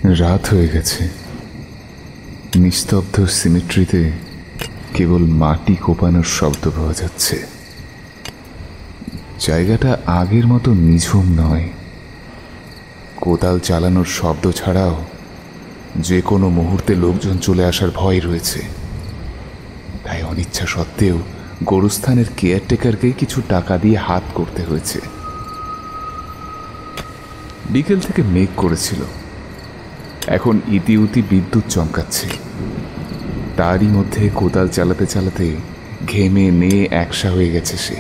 রাত হয়ে গেছে। নিস্তব্ধ সিমেট্রিতে কেবল মাটি কোপানোর শব্দ পাওয়া যাচ্ছে। জায়গাটা আগের মতো নিঝুম নয়। কোদাল চালানোর শব্দ ছাড়াও যে কোনো মুহূর্তে লোকজন চলে আসার ভয় রয়েছে। তাই অনিচ্ছা সত্ত্বেও গোরস্থানের কেয়ারটেকারকে কিছু টাকা দিয়ে হাত করতে হয়েছে। বিকেল থেকে মেঘ করেছিল, এখন ইতিউতি বিদ্যুৎ চমকাচ্ছে। তারই মধ্যে কোদাল চালাতে চালাতে ঘেমে নিয়ে একসা হয়ে গেছে সে।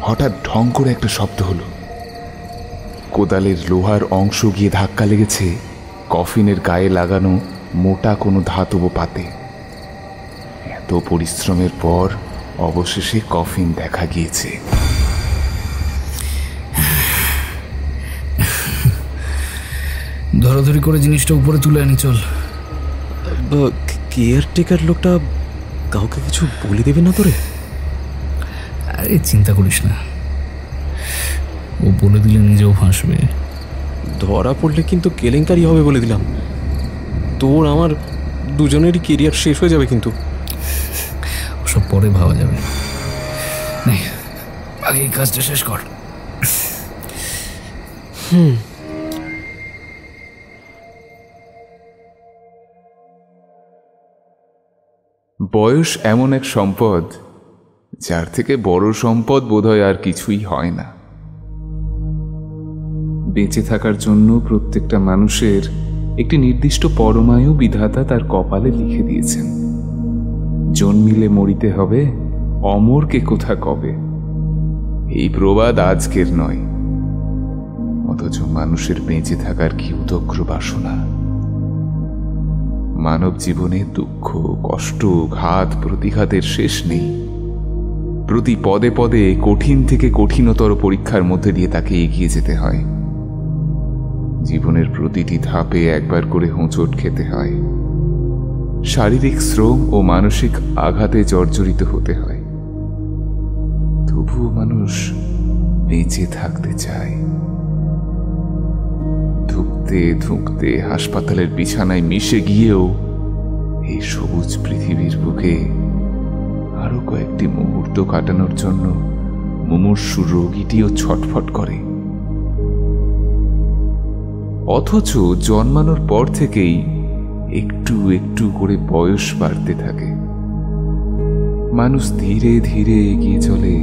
হঠাৎ ঢং করে একটা শব্দ হলো। কোদালের লোহার অংশ গিয়ে ধাক্কা লেগেছে কফিনের গায়ে লাগানো মোটা কোনো ধাতব পাতে। এত পরিশ্রমের পর অবশেষে কফিন দেখা গিয়েছে। ধরাধরি করে জিনিসটা উপরে তুলে আনি, চল। কেয়ারটেকার লোকটা কাউকে কিছু বলে দেবে না তোরে? আরে চিন্তা করিস না, ও বলে দিলে নিজেও ফাঁসবে। ধরা পড়লে কিন্তু কেলেঙ্কারি হবে বলে দিলাম। তোর আমার দুজনেরই কেরিয়ার শেষ হয়ে যাবে কিন্তু। ওসব পরে ভাবা যাবে, আগে এই কাজটা শেষ কর। বয়স এমন এক সম্পদ যার থেকে বড় সম্পদ বোধহয় আর কিছুই হয় না। বেঁচে থাকার জন্য প্রত্যেকটা মানুষের একটি নির্দিষ্ট পরমায়ু বিধাতা তার কপালে লিখে দিয়েছেন। জন্মিলে মরিতে হবে, অমরকে কোথা কবে। এই প্রবাদ আজকের নয়, অথচ মানুষের বেঁচে থাকার কি উদগ্র বাসনা। মানব জীবনে দুঃখ, কষ্ট, ঘাত প্রতিঘাতের শেষ নেই। প্রতি পদে পদে কঠিন থেকে কঠিনতর পরীক্ষার মধ্যে দিয়ে তাকে এগিয়ে যেতে হয়। জীবনের প্রতিটি ধাপে একবার করে হোঁচট খেতে হয়। শারীরিক শ্রম ও মানসিক আঘাতে জর্জরিত হতে হয়। তবুও মানুষ বেঁচে থাকতে চায়। ধুঁকতে ধুঁকতে হাসপাতালের বিছানায় মিশে গিয়েও এই সবুজ পৃথিবীর বুকে আরো কয়েকটি মুহূর্ত কাটানোর জন্য মুমূর্ষু রোগীটিও ছটফট করে। অথচ জন্মানোর পর থেকেই একটু একটু করে বয়স বাড়তে থাকে। মানুষ ধীরে ধীরে এগিয়ে চলে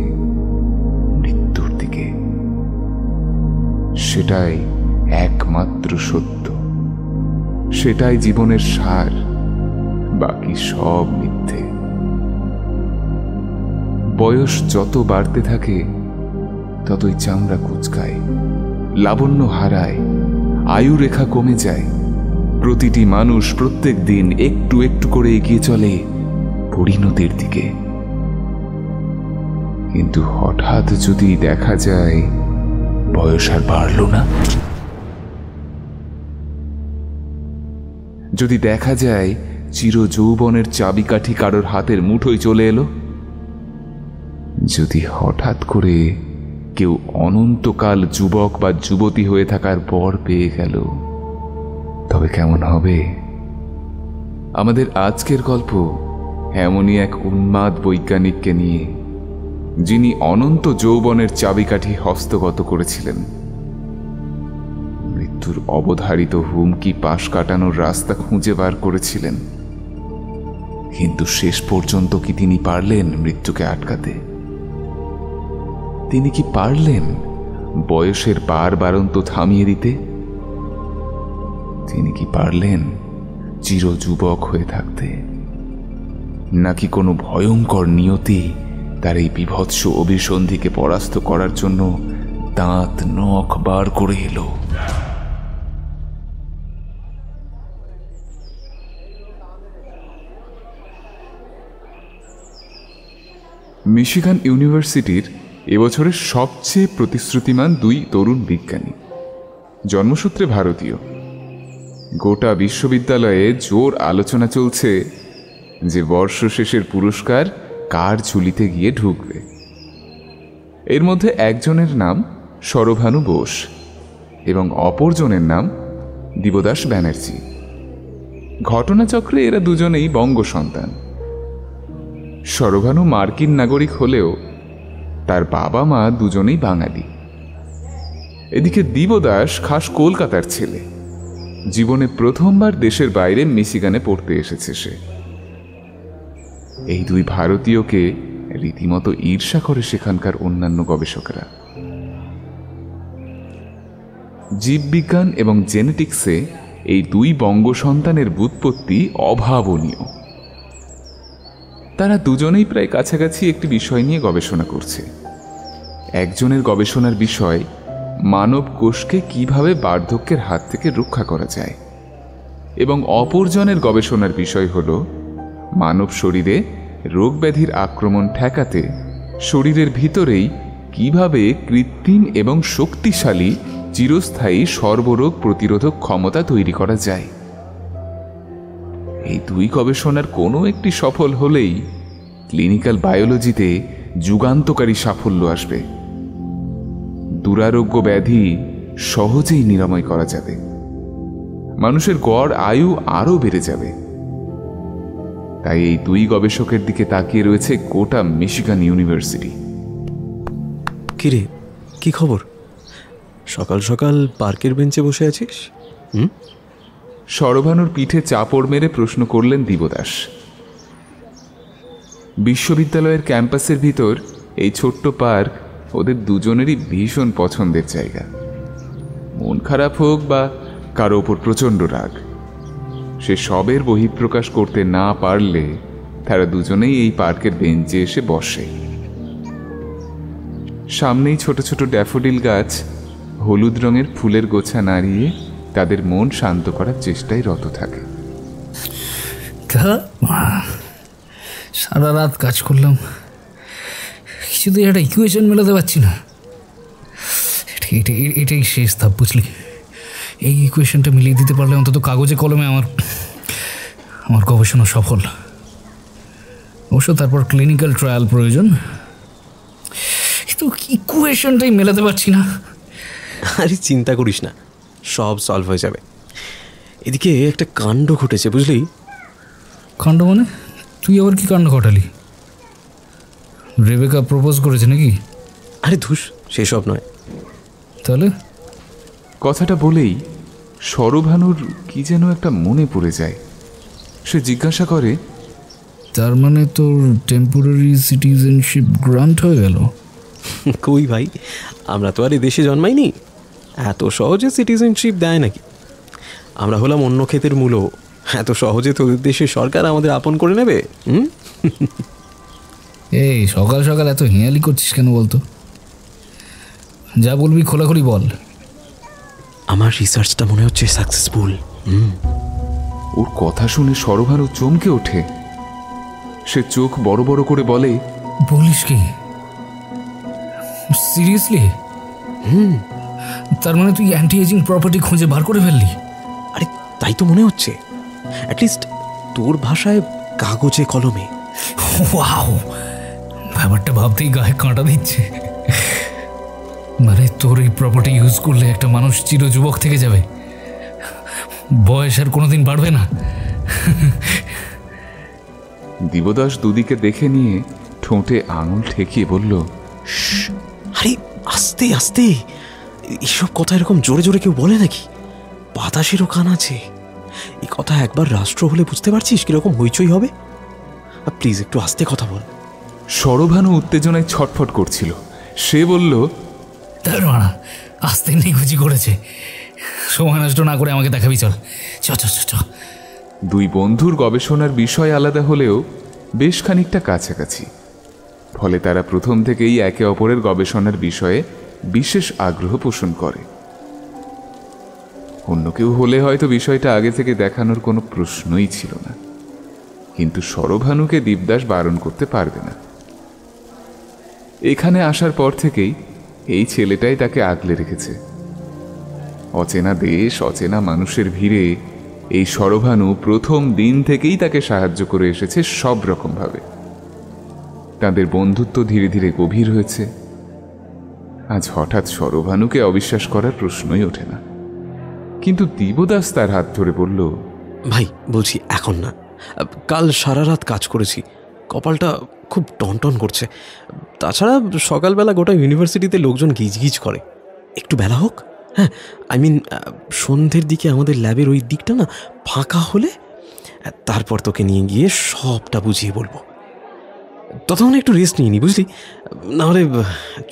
মৃত্যুর দিকে। সেটাই একমাত্র সত্য, সেটাই জীবনের সার, বাকি সব মিথ্যে। বয়স যত বাড়তে থাকে ততই চামড়া কুঁচকায়, লাবণ্য হারায়, আয়ু রেখা কমে যায়। প্রতিটি মানুষ প্রত্যেক দিন একটু একটু করে এগিয়ে চলে পরিণতির দিকে। কিন্তু হঠাৎ যদি দেখা যায় বয়স আর বাড়ল না, যদি দেখা যায় চির যৌবনের চাবিকাঠি কারোর হাতের মুঠোয় চলে এলো, যদি হঠাৎ করে কেউ অনন্তকাল যুবক বা যুবতী হয়ে থাকার বর পেয়ে গেল, তবে কেমন হবে? আমাদের আজকের গল্প এমনই এক উন্মাদ বৈজ্ঞানিককে নিয়ে, যিনি অনন্ত যৌবনের চাবিকাঠি হস্তগত করেছিলেন। মৃত্যুর অবধারিত হুমকি পাশ কাটানোর রাস্তা খুঁজে বার করেছিলেন। কিন্তু শেষ পর্যন্ত কি তিনি পারলেন মৃত্যুকে আটকাতে? তিনি কি পারলেন বয়সের বারবারন্ত থামিয়ে দিতে? তিনি কি পারলেন চিরযুবক হয়ে থাকতে? নাকি কোনো ভয়ঙ্কর নিয়তি তার এই বিভৎস অভিসন্ধিকে পরাস্ত করার জন্য দাঁত নখ বার করে এলো? মিশিগান ইউনিভার্সিটির এবছরের সবচেয়ে প্রতিশ্রুতিমান দুই তরুণ বিজ্ঞানী, জন্মসূত্রে ভারতীয়। গোটা বিশ্ববিদ্যালয়ে জোর আলোচনা চলছে যে বর্ষ শেষের পুরস্কার কার ঝুলিতে গিয়ে ঢুকবে। এর মধ্যে একজনের নাম সরভানু বোস। এবং অপরজনের নাম দিবদাস ব্যানার্জি। ঘটনাচক্রে এরা দুজনেই বঙ্গ সন্তান। সরভানু মার্কিন নাগরিক হলেও তার বাবা মা দুজনেই বাঙালি। এদিকে দিবদাস খাস কলকাতার ছেলে। জীবনে প্রথমবার দেশের বাইরে মিশিগানে পড়তে এসেছে সে। এই দুই ভারতীয়কে রীতিমতো ঈর্ষা করে সেখানকার অন্যান্য গবেষকরা। জীববিজ্ঞান এবং জেনেটিক্সে এই দুই বঙ্গ সন্তানের ব্যুৎপত্তি অভাবনীয়। তারা দুজনেই প্রায় কাছাকাছি একটি বিষয় নিয়ে গবেষণা করছে। একজনের গবেষণার বিষয় মানব কোষকে কিভাবে বার্ধক্যের হাত থেকে রক্ষা করা যায়, এবং অপরজনের গবেষণার বিষয় হল মানব শরীরে রোগ ব্যাধির আক্রমণ ঠেকাতে শরীরের ভিতরেই কিভাবে কৃত্রিম এবং শক্তিশালী চিরস্থায়ী সর্বরোগ প্রতিরোধক ক্ষমতা তৈরি করা যায়। এই দুই গবেষণার কোনো একটি সফল হলেই ক্লিনিক্যাল বায়োলজিতে যুগান্তকারী সাফল্য আসবে। দুরারোগ্য ব্যাধি সহজেই নিরাময় করা যাবে, মানুষের গড় আয়ু আরও বেড়ে যাবে। তাই এই দুই গবেষকের দিকে তাকিয়ে রয়েছে গোটা মিশিগান ইউনিভার্সিটি। কিরে, কি খবর? সকাল সকাল পার্কের বেঞ্চে বসে আছিস? সরভানুর পিঠে চাপড় মেরে প্রশ্ন করলেন দিবদাস। বিশ্ববিদ্যালয়ের ক্যাম্পাসের ভিতর এই ছোট্ট পার্ক ওদের দুজনেরই ভীষণ পছন্দের জায়গা। মন খারাপ হোক বা কারো ওপর প্রচণ্ড রাগ, সে সবের বহিঃপ্রকাশ করতে না পারলে তারা দুজনেই এই পার্কের বেঞ্চে এসে বসে। সামনেই ছোট ছোট ড্যাফোডিল গাছ হলুদ রঙের ফুলের গোছা নাড়িয়ে তাদের মন শান্ত করার চেষ্টায় রত থাকে। সারা রাত কাজ করলাম, কিছুতেই একটা ইকুয়েশন মেলাতে পারছি না। এটাই শেষ ধাপ, বুঝলি? এই ইকুয়েশনটা মিলিয়ে দিতে পারলে অন্তত কাগজে কলমে আমার গবেষণা সফল। অবশ্য তারপর ক্লিনিক্যাল ট্রায়াল প্রয়োজন, কিন্তু ইকুয়েশনটাই মেলাতে পারছি না। আরে চিন্তা করিস না, সব সলভ হয়ে যাবে। এদিকে একটা কাণ্ড ঘটেছে, বুঝলি? কাণ্ড মানে? তুই আবার কি কাণ্ড ঘটালি? রেবেকা প্রপোজ করেছে নাকি? আরে ধুস, সেসব নয়। তাহলে? কথাটা বলেই সরভানুর কি যেন একটা মনে পড়ে যায়। সে জিজ্ঞাসা করে, তার মানে তোর টেম্পোরারি সিটিজেনশিপ গ্রান্ট হয়ে গেল? কই ভাই, আমরা তো আর এ দেশে জন্মাইনি, এত সহজে সিটিজেনশিপ দেয় নাকি? আমরা হলাম অন্য ক্ষেতের মূলো, এত সহজে তোদের দেশে সরকার আমাদের আপন করে নেবে? এই সকাল সকাল এত হিয়ালি করছিস কেন বলতো? যা বলবি খোলাখুলি বল। আমার রিসার্চটা মনে হচ্ছে সাকসেসফুল। ওর কথা শুনে সরভানু চমকে ওঠে। সে চোখ বড় বড় করে বলে, বলিস কি? সিরিয়াসলি? তার মানে তুই অ্যান্টি এজিং প্রপার্টি খুঁজে বার করে ফেললি? আরে তাই তো মনে হচ্ছে, অ্যাটলিস্ট তোর ভাষায় কাগজে কলমে। ওয়াও, ব্যাপারটা ভাবতেই গায়ে কাঁটা দিচ্ছে। মানে তোর এই প্রপার্টি ইউজ করলে একটা মানুষ চিরযুবক থেকে যাবে, বয়স আর কোনোদিন বাড়বে না। দিবদাস দুদিকে দেখে নিয়ে ঠোঁটে আঙুল ঠেকিয়ে বলল, আরে আস্তে আস্তে, এসব কথা এরকম জোরে জোরে কেউ বলে নাকি? বাতাসেরও কান আছে। এই কথা একবার রাষ্ট্র হলে বুঝতে পারছিস কিরকম হইচই হবে। প্লিজ একটু আস্তে কথা বল। সরভানু উত্তেজনায় ছটফট করছিল। সে বলল, তার মানা আস্তে নিখুঁজি করেছে, সময় নষ্ট না করে আমাকে দেখাবি, চল চ চ চ। দুই বন্ধুর গবেষণার বিষয় আলাদা হলেও বেশ খানিকটা কাছাকাছি, ফলে তারা প্রথম থেকেই একে অপরের গবেষণার বিষয়ে বিশেষ আগ্রহ পোষণ করে। অন্য কেউ হলে হয়তো বিষয়টা আগে থেকে দেখানোর কোনো প্রশ্নই ছিল না, কিন্তু সরভানুকে দিবদাস বারণ করতে পারবে না। এখানে আসার পর থেকেই এই ছেলেটাই তাকে আগলে রেখেছে। অচেনা দেশ, অচেনা মানুষের ভিড়ে এই সরভানু প্রথম দিন থেকেই তাকে সাহায্য করে এসেছে সব রকমভাবে। তাদের বন্ধুত্ব ধীরে ধীরে গভীর হয়েছে। আজ হঠাৎ সরভানুকে অবিশ্বাস করার প্রশ্নই ওঠে না। কিন্তু দিবদাস তার হাত ধরে বলল, ভাই বলছি এখন না, কাল সারা রাত কাজ করেছি, কপালটা খুব টনটন করছে। তাছাড়া সকালবেলা গোটা ইউনিভার্সিটিতে লোকজন গিজগিজ করে, একটু বেলা হোক। হ্যাঁ, আই মিন সন্ধ্যের দিকে আমাদের ল্যাবের ওই দিকটা না ফাঁকা হলে তারপর তোকে নিয়ে গিয়ে সবটা বুঝিয়ে বলবো। ততক্ষণ একটু রেস্ট নিয়ে নি, বুঝলি? নাহলে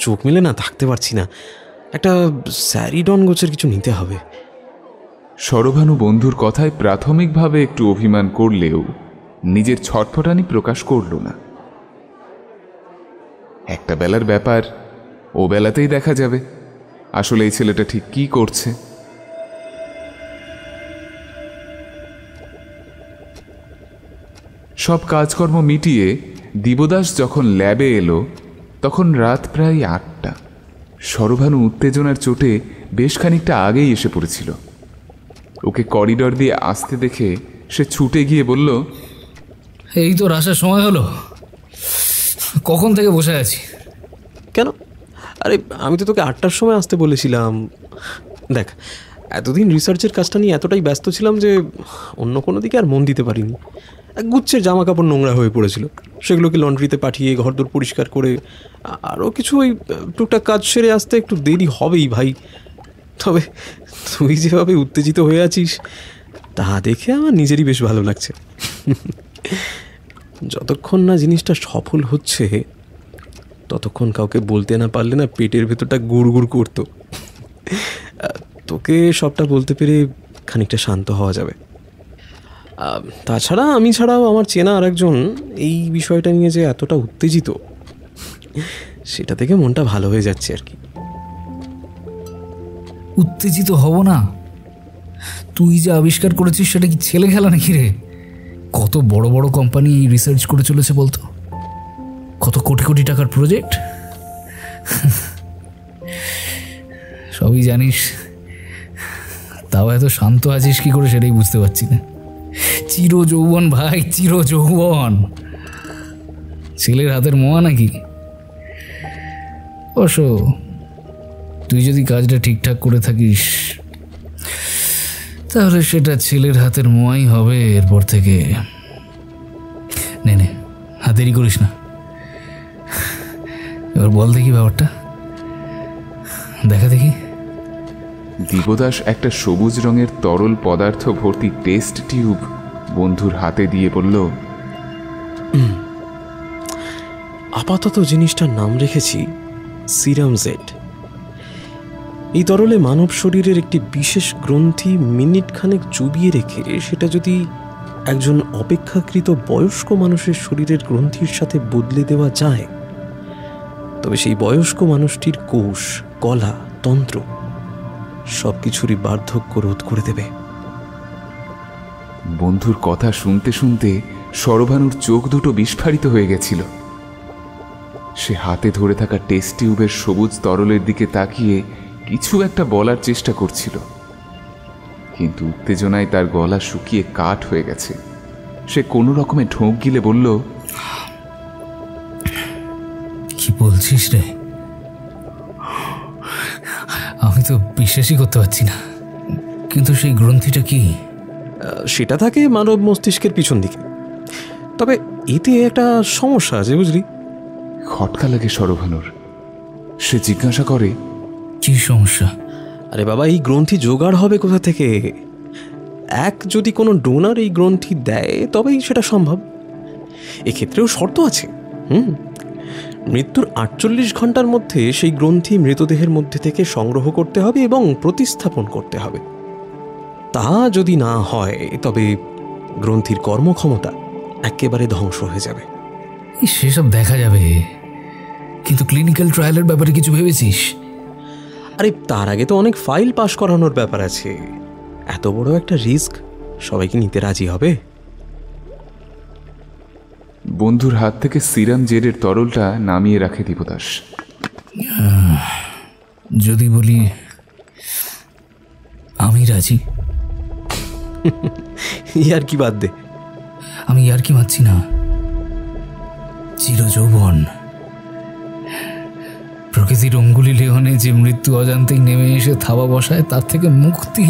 চোখ মেলে না থাকতে পারছি না। একটা স্যারিডন গোছের কিছু নিতে হবে। সরভানু বন্ধুর কথায় প্রাথমিকভাবে একটু অভিমান করলেও নিজের ছটফটানি প্রকাশ করল না। একটা বেলার ব্যাপার, ও বেলাতেই দেখা যাবে আসলে এই ছেলেটা ঠিক কি করছে। সব কাজকর্ম মিটিয়ে দিবদাস যখন ল্যাবে এলো তখন রাত প্রায় 8টা। সরভানু উত্তেজনার চোটে বেশ খানিকটা আগেই এসে পড়েছিল। ওকে করিডর দিয়ে আসতে দেখে সে ছুটে গিয়ে বলল, এই তোর আসার সময় হলো, কখন থেকে বসে আছি। কেন? আরে আমি তো তোকে 8টার সময় আসতে বলেছিলাম। দেখ, এতদিন রিসার্চের কাজটা নিয়ে এতটাই ব্যস্ত ছিলাম যে অন্য কোনো দিকে আর মন দিতে পারিনি। গুচ্ছের জামা কাপড় নোংরা হয়ে পড়েছিল, সেগুলোকে লন্ড্রিতে পাঠিয়ে ঘরদোর পরিষ্কার করে আরও কিছু ওই টুকটাক কাজ সেরে আসতে একটু দেরি হবেই ভাই। তবে তুই যেভাবে উত্তেজিত হয়ে আছিস তা দেখে আমার নিজেরই বেশ ভালো লাগছে। যতক্ষণ না জিনিসটা সফল হচ্ছে ততক্ষণ কাউকে বলতে না পারলে না পেটের ভেতরটা গুড় করতো। তোকে সবটা বলতে পেরে খানিকটা শান্ত হওয়া যাবে। তাছাড়া আমি ছাড়াও আমার চেনা আরেকজন এই বিষয়টা নিয়ে যে এতটা উত্তেজিত, সেটা থেকে মনটা ভালো হয়ে যাচ্ছে আর কি। উত্তেজিত হব না? তুই যে আবিষ্কার করেছিস সেটা কি ছেলে খেলা নাকি রে? কত বড় বড় কোম্পানি রিসার্চ করে চলেছে বলতো, কত কোটি কোটি টাকার প্রজেক্ট। সবই জানিস, তাও এত শান্ত আছিস কি করে সেটাই বুঝতে পারছি না। চির যৌবন ভাই, চির যৌবন। ছেলের হাতের মোয়া নাকি? অবশ্য তুই যদি কাজটা ঠিকঠাক করে থাকিস তাহলে সেটা ছেলের হাতের মোয়াই হবে এরপর থেকে। নে নে, হাতেরই করিস না। এবার বল দেখি ব্যাপারটা, দেখা দেখি। দিবদাস একটা সবুজ রঙের তরল পদার্থ ভর্তি টেস্ট টিউব বন্ধুর হাতে দিয়ে বলল, আপাতত জিনিসটার নাম রেখেছি সিরাম জেড। এই তরলে মানব শরীরের একটি বিশেষ গ্রন্থি মিনিট খানেক চুবিয়ে রেখে সেটা যদি একজন অপেক্ষাকৃত বয়স্ক মানুষের শরীরের গ্রন্থির সাথে বদলে দেওয়া যায়, তবে সেই বয়স্ক মানুষটির কোষ, কলা, তন্ত্র সবকিছুরই বার্ধক্য রোধ করে দেবে। বন্ধুর কথা শুনতে শুনতে সরভানুর চোখ দুটো বিস্ফারিত হয়ে গেছিল। সে হাতে ধরে থাকা টেস্ট টিউবের সবুজ তরলের দিকে তাকিয়ে কিছু একটা বলার চেষ্টা করছিল, কিন্তু উত্তেজনায় তার গলা শুকিয়ে কাঠ হয়ে গেছে। সে কোনো রকমে ঢোক গিলে বলল, কি বলছিস রে? আমি তো বিশ্বাসই করতে পারছি না। কিন্তু সেই গ্রন্থিটা কি? সেটা থাকে মানব মস্তিষ্কের পিছন দিকে। তবে এতে একটা সমস্যা আছে, বুঝলি? খটকা লাগে সরভানুর। সে জিজ্ঞাসা করে, কি সমস্যা? আরে বাবা, এই গ্রন্থি জোগাড় হবে কোথা থেকে? যদি কোনো ডোনার এই গ্রন্থি দেয় তবেই সেটা সম্ভব। এক্ষেত্রেও শর্ত আছে। মৃত্যুর 48 ঘন্টার মধ্যে সেই গ্রন্থি মৃতদেহের মধ্যে থেকে সংগ্রহ করতে হবে এবং প্রতিস্থাপন করতে হবে। তা যদি না হয় তবে গ্রন্থির কর্মক্ষমতা একেবারে ধ্বংস হয়ে যাবে। সেসব দেখা যাবে, কিন্তু ক্লিনিক্যাল ট্রায়ালের ব্যাপারে কিছু ভেবেছিস? আরে তার আগে তো অনেক ফাইল পাস করানোর ব্যাপার আছে। এত বড় একটা রিস্ক সবাইকে নিতে রাজি হবে? বন্ধুর হাত থেকে সিরাম জেডের তরলটা নামিয়ে রাখে দিবদাস। যদি বলি আমি রাজি। ইয়ার কি বাদ দে। আমি ইয়ার কি মানছি না। চির যৌবন, প্রকৃতির অঙ্গুলি লেহনে যে মৃত্যু অজান্তেই নেমে এসে থাবা বসায়, তার থেকে মুক্তি,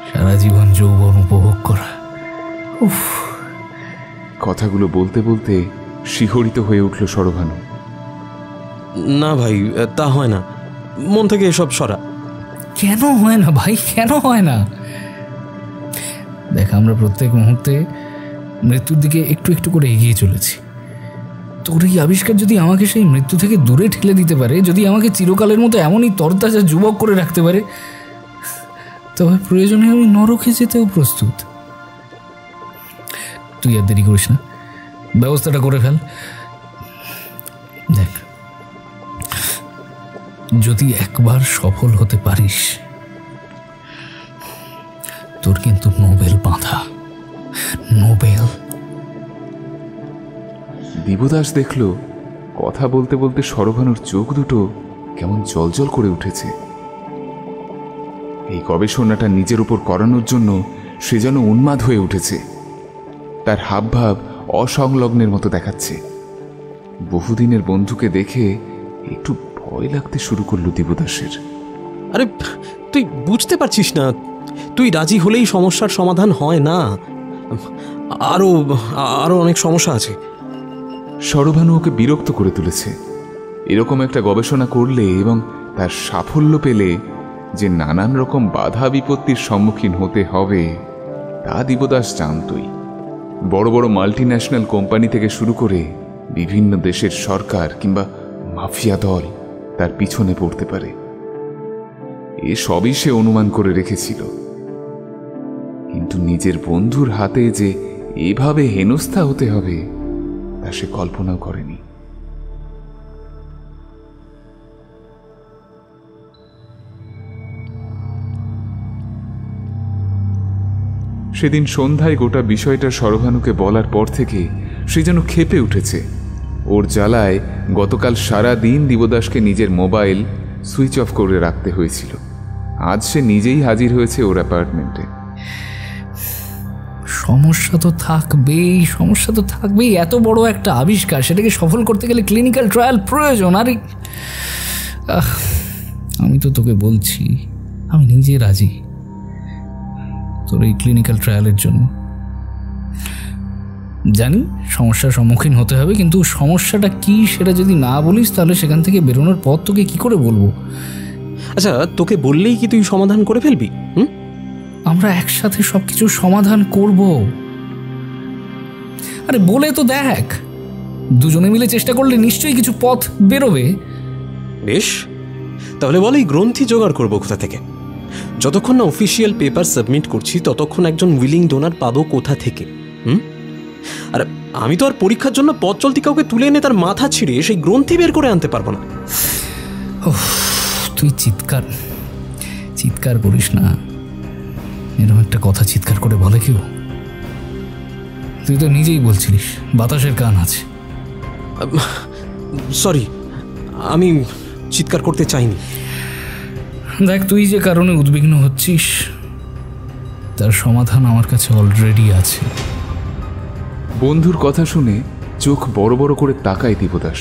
সারা জীবন যৌবন উপভোগ করা। উফ! কথাগুলো বলতে বলতে শিহরিত হয়ে উঠল সরভানু। না ভাই, তা হয় না, মন থেকে এসব সরা। কেন হয় না ভাই, কেন হয় না? দেখ, আমরা প্রত্যেক মুহূর্তে মৃত্যুর দিকে একটু একটু করে এগিয়ে চলেছি। তোর এই আবিষ্কার যদি আমাকে সেই মৃত্যু থেকে দূরে ঠেলে দিতে পারে, যদি আমাকে চিরকালের মতো এমনই তরতাজা যুবক করে রাখতে পারে, তবে প্রয়োজনে আমি নরকে যেতেও প্রস্তুত। তুই আর দেরি করিস না, ব্যবস্থাটা করে ফেল। দেখ, যদি একবার সফল হতে পারিস, তোর কিন্তু নোবেল বাঁধা, নোবেল। দিবদাস দেখল কথা বলতে বলতে সরভানুর চোখ দুটো কেমন জলজল করে উঠেছে। এই গবেষণাটা নিজের উপর করানোর জন্য সে যেন উন্মাদ হয়ে উঠেছে। তার হাবভাব অসংলগ্নের মতো দেখাচ্ছে। বহুদিনের বন্ধুকে দেখে একটু ভয় লাগতে শুরু করলো দিবদাসের। আরে তুই বুঝতে পারছিস না, তুই রাজি হলেই সমস্যার সমাধান হয় না, আরো আরো অনেক সমস্যা আছে। সরভানু ওকে বিরক্ত করে তুলেছে। এরকম একটা গবেষণা করলে এবং তার সাফল্য পেলে যে নানান রকম বাধা বিপত্তির সম্মুখীন হতে হবে তা দিবদাস জানতই। বড় বড় মাল্টিন্যাশনাল কোম্পানি থেকে শুরু করে বিভিন্ন দেশের সরকার কিংবা মাফিয়া দল তার পিছনে পড়তে পারে, এ সবই সে অনুমান করে রেখেছিল। কিন্তু নিজের বন্ধুর হাতে যে এভাবে হেনস্থা হতে হবে তা সে কল্পনাও করেনি। সেদিন সন্ধ্যায় গোটা বিষয়টা সরভানুকে বলার পর থেকে সে যেন ক্ষেপে উঠেছে। ওর জ্বালায় গতকাল সারা দিন দিবদাসকে নিজের মোবাইল সুইচ অফ করে রাখতে হয়েছিল। আজ সে নিজেই হাজির হয়েছে ওর অ্যাপার্টমেন্টে। সমস্যা তো থাকবেই, সমস্যা তো থাকবেই। এত বড় একটা আবিষ্কার, সেটাকে সফল করতে গেলে ক্লিনিক্যাল ট্রায়াল প্রয়োজন। আরে আমি তো তোকে বলছি, আমি নিজে রাজি তোর এই ক্লিনিক্যাল ট্রায়ালের জন্য। জানি সমস্যার সম্মুখীন হতে হবে, কিন্তু সমস্যাটা কি সেটা যদি না বলিস তাহলে সেখান থেকে বেরোনোর পথ তোকে কি করে বলবো? আচ্ছা, তোকে বললেই কি তুই সমাধান করে ফেলবি? আমরা একসাথে সবকিছু সমাধান করব। আরে বলে তো দেখ, দুজনে মিলে চেষ্টা করলে নিশ্চয়ই কিছু পথ বেরোবে। বেশ, তাহলে বল, এই গ্রন্থি জোগাড় করবো কোথা থেকে? যতক্ষণ না অফিসিয়াল পেপার সাবমিট করছি ততক্ষণ একজন উইলিং ডোনার পাবো কোথা থেকে? আর আমি তো আর পরীক্ষার জন্য পথ চলতি কাউকে তুলে এনে তার মাথা ছিঁড়ে সেই গ্রন্থি বের করে আনতে পারবো না। তুই চিৎকার করিস না। এরকম একটা কথা চিৎকার করে বলে কেউ? তুই তো নিজেই বলছিলিস বাতাসের কান আছে। সরি, আমি চিৎকার করতে চাইনি। দেখ, তুই যে কারণে উদ্বিগ্ন হচ্ছিস তার সমাধান আমার কাছে অলরেডি আছে। বন্ধুর কথা শুনে চোখ বড় বড় করে তাকায় দিবদাস।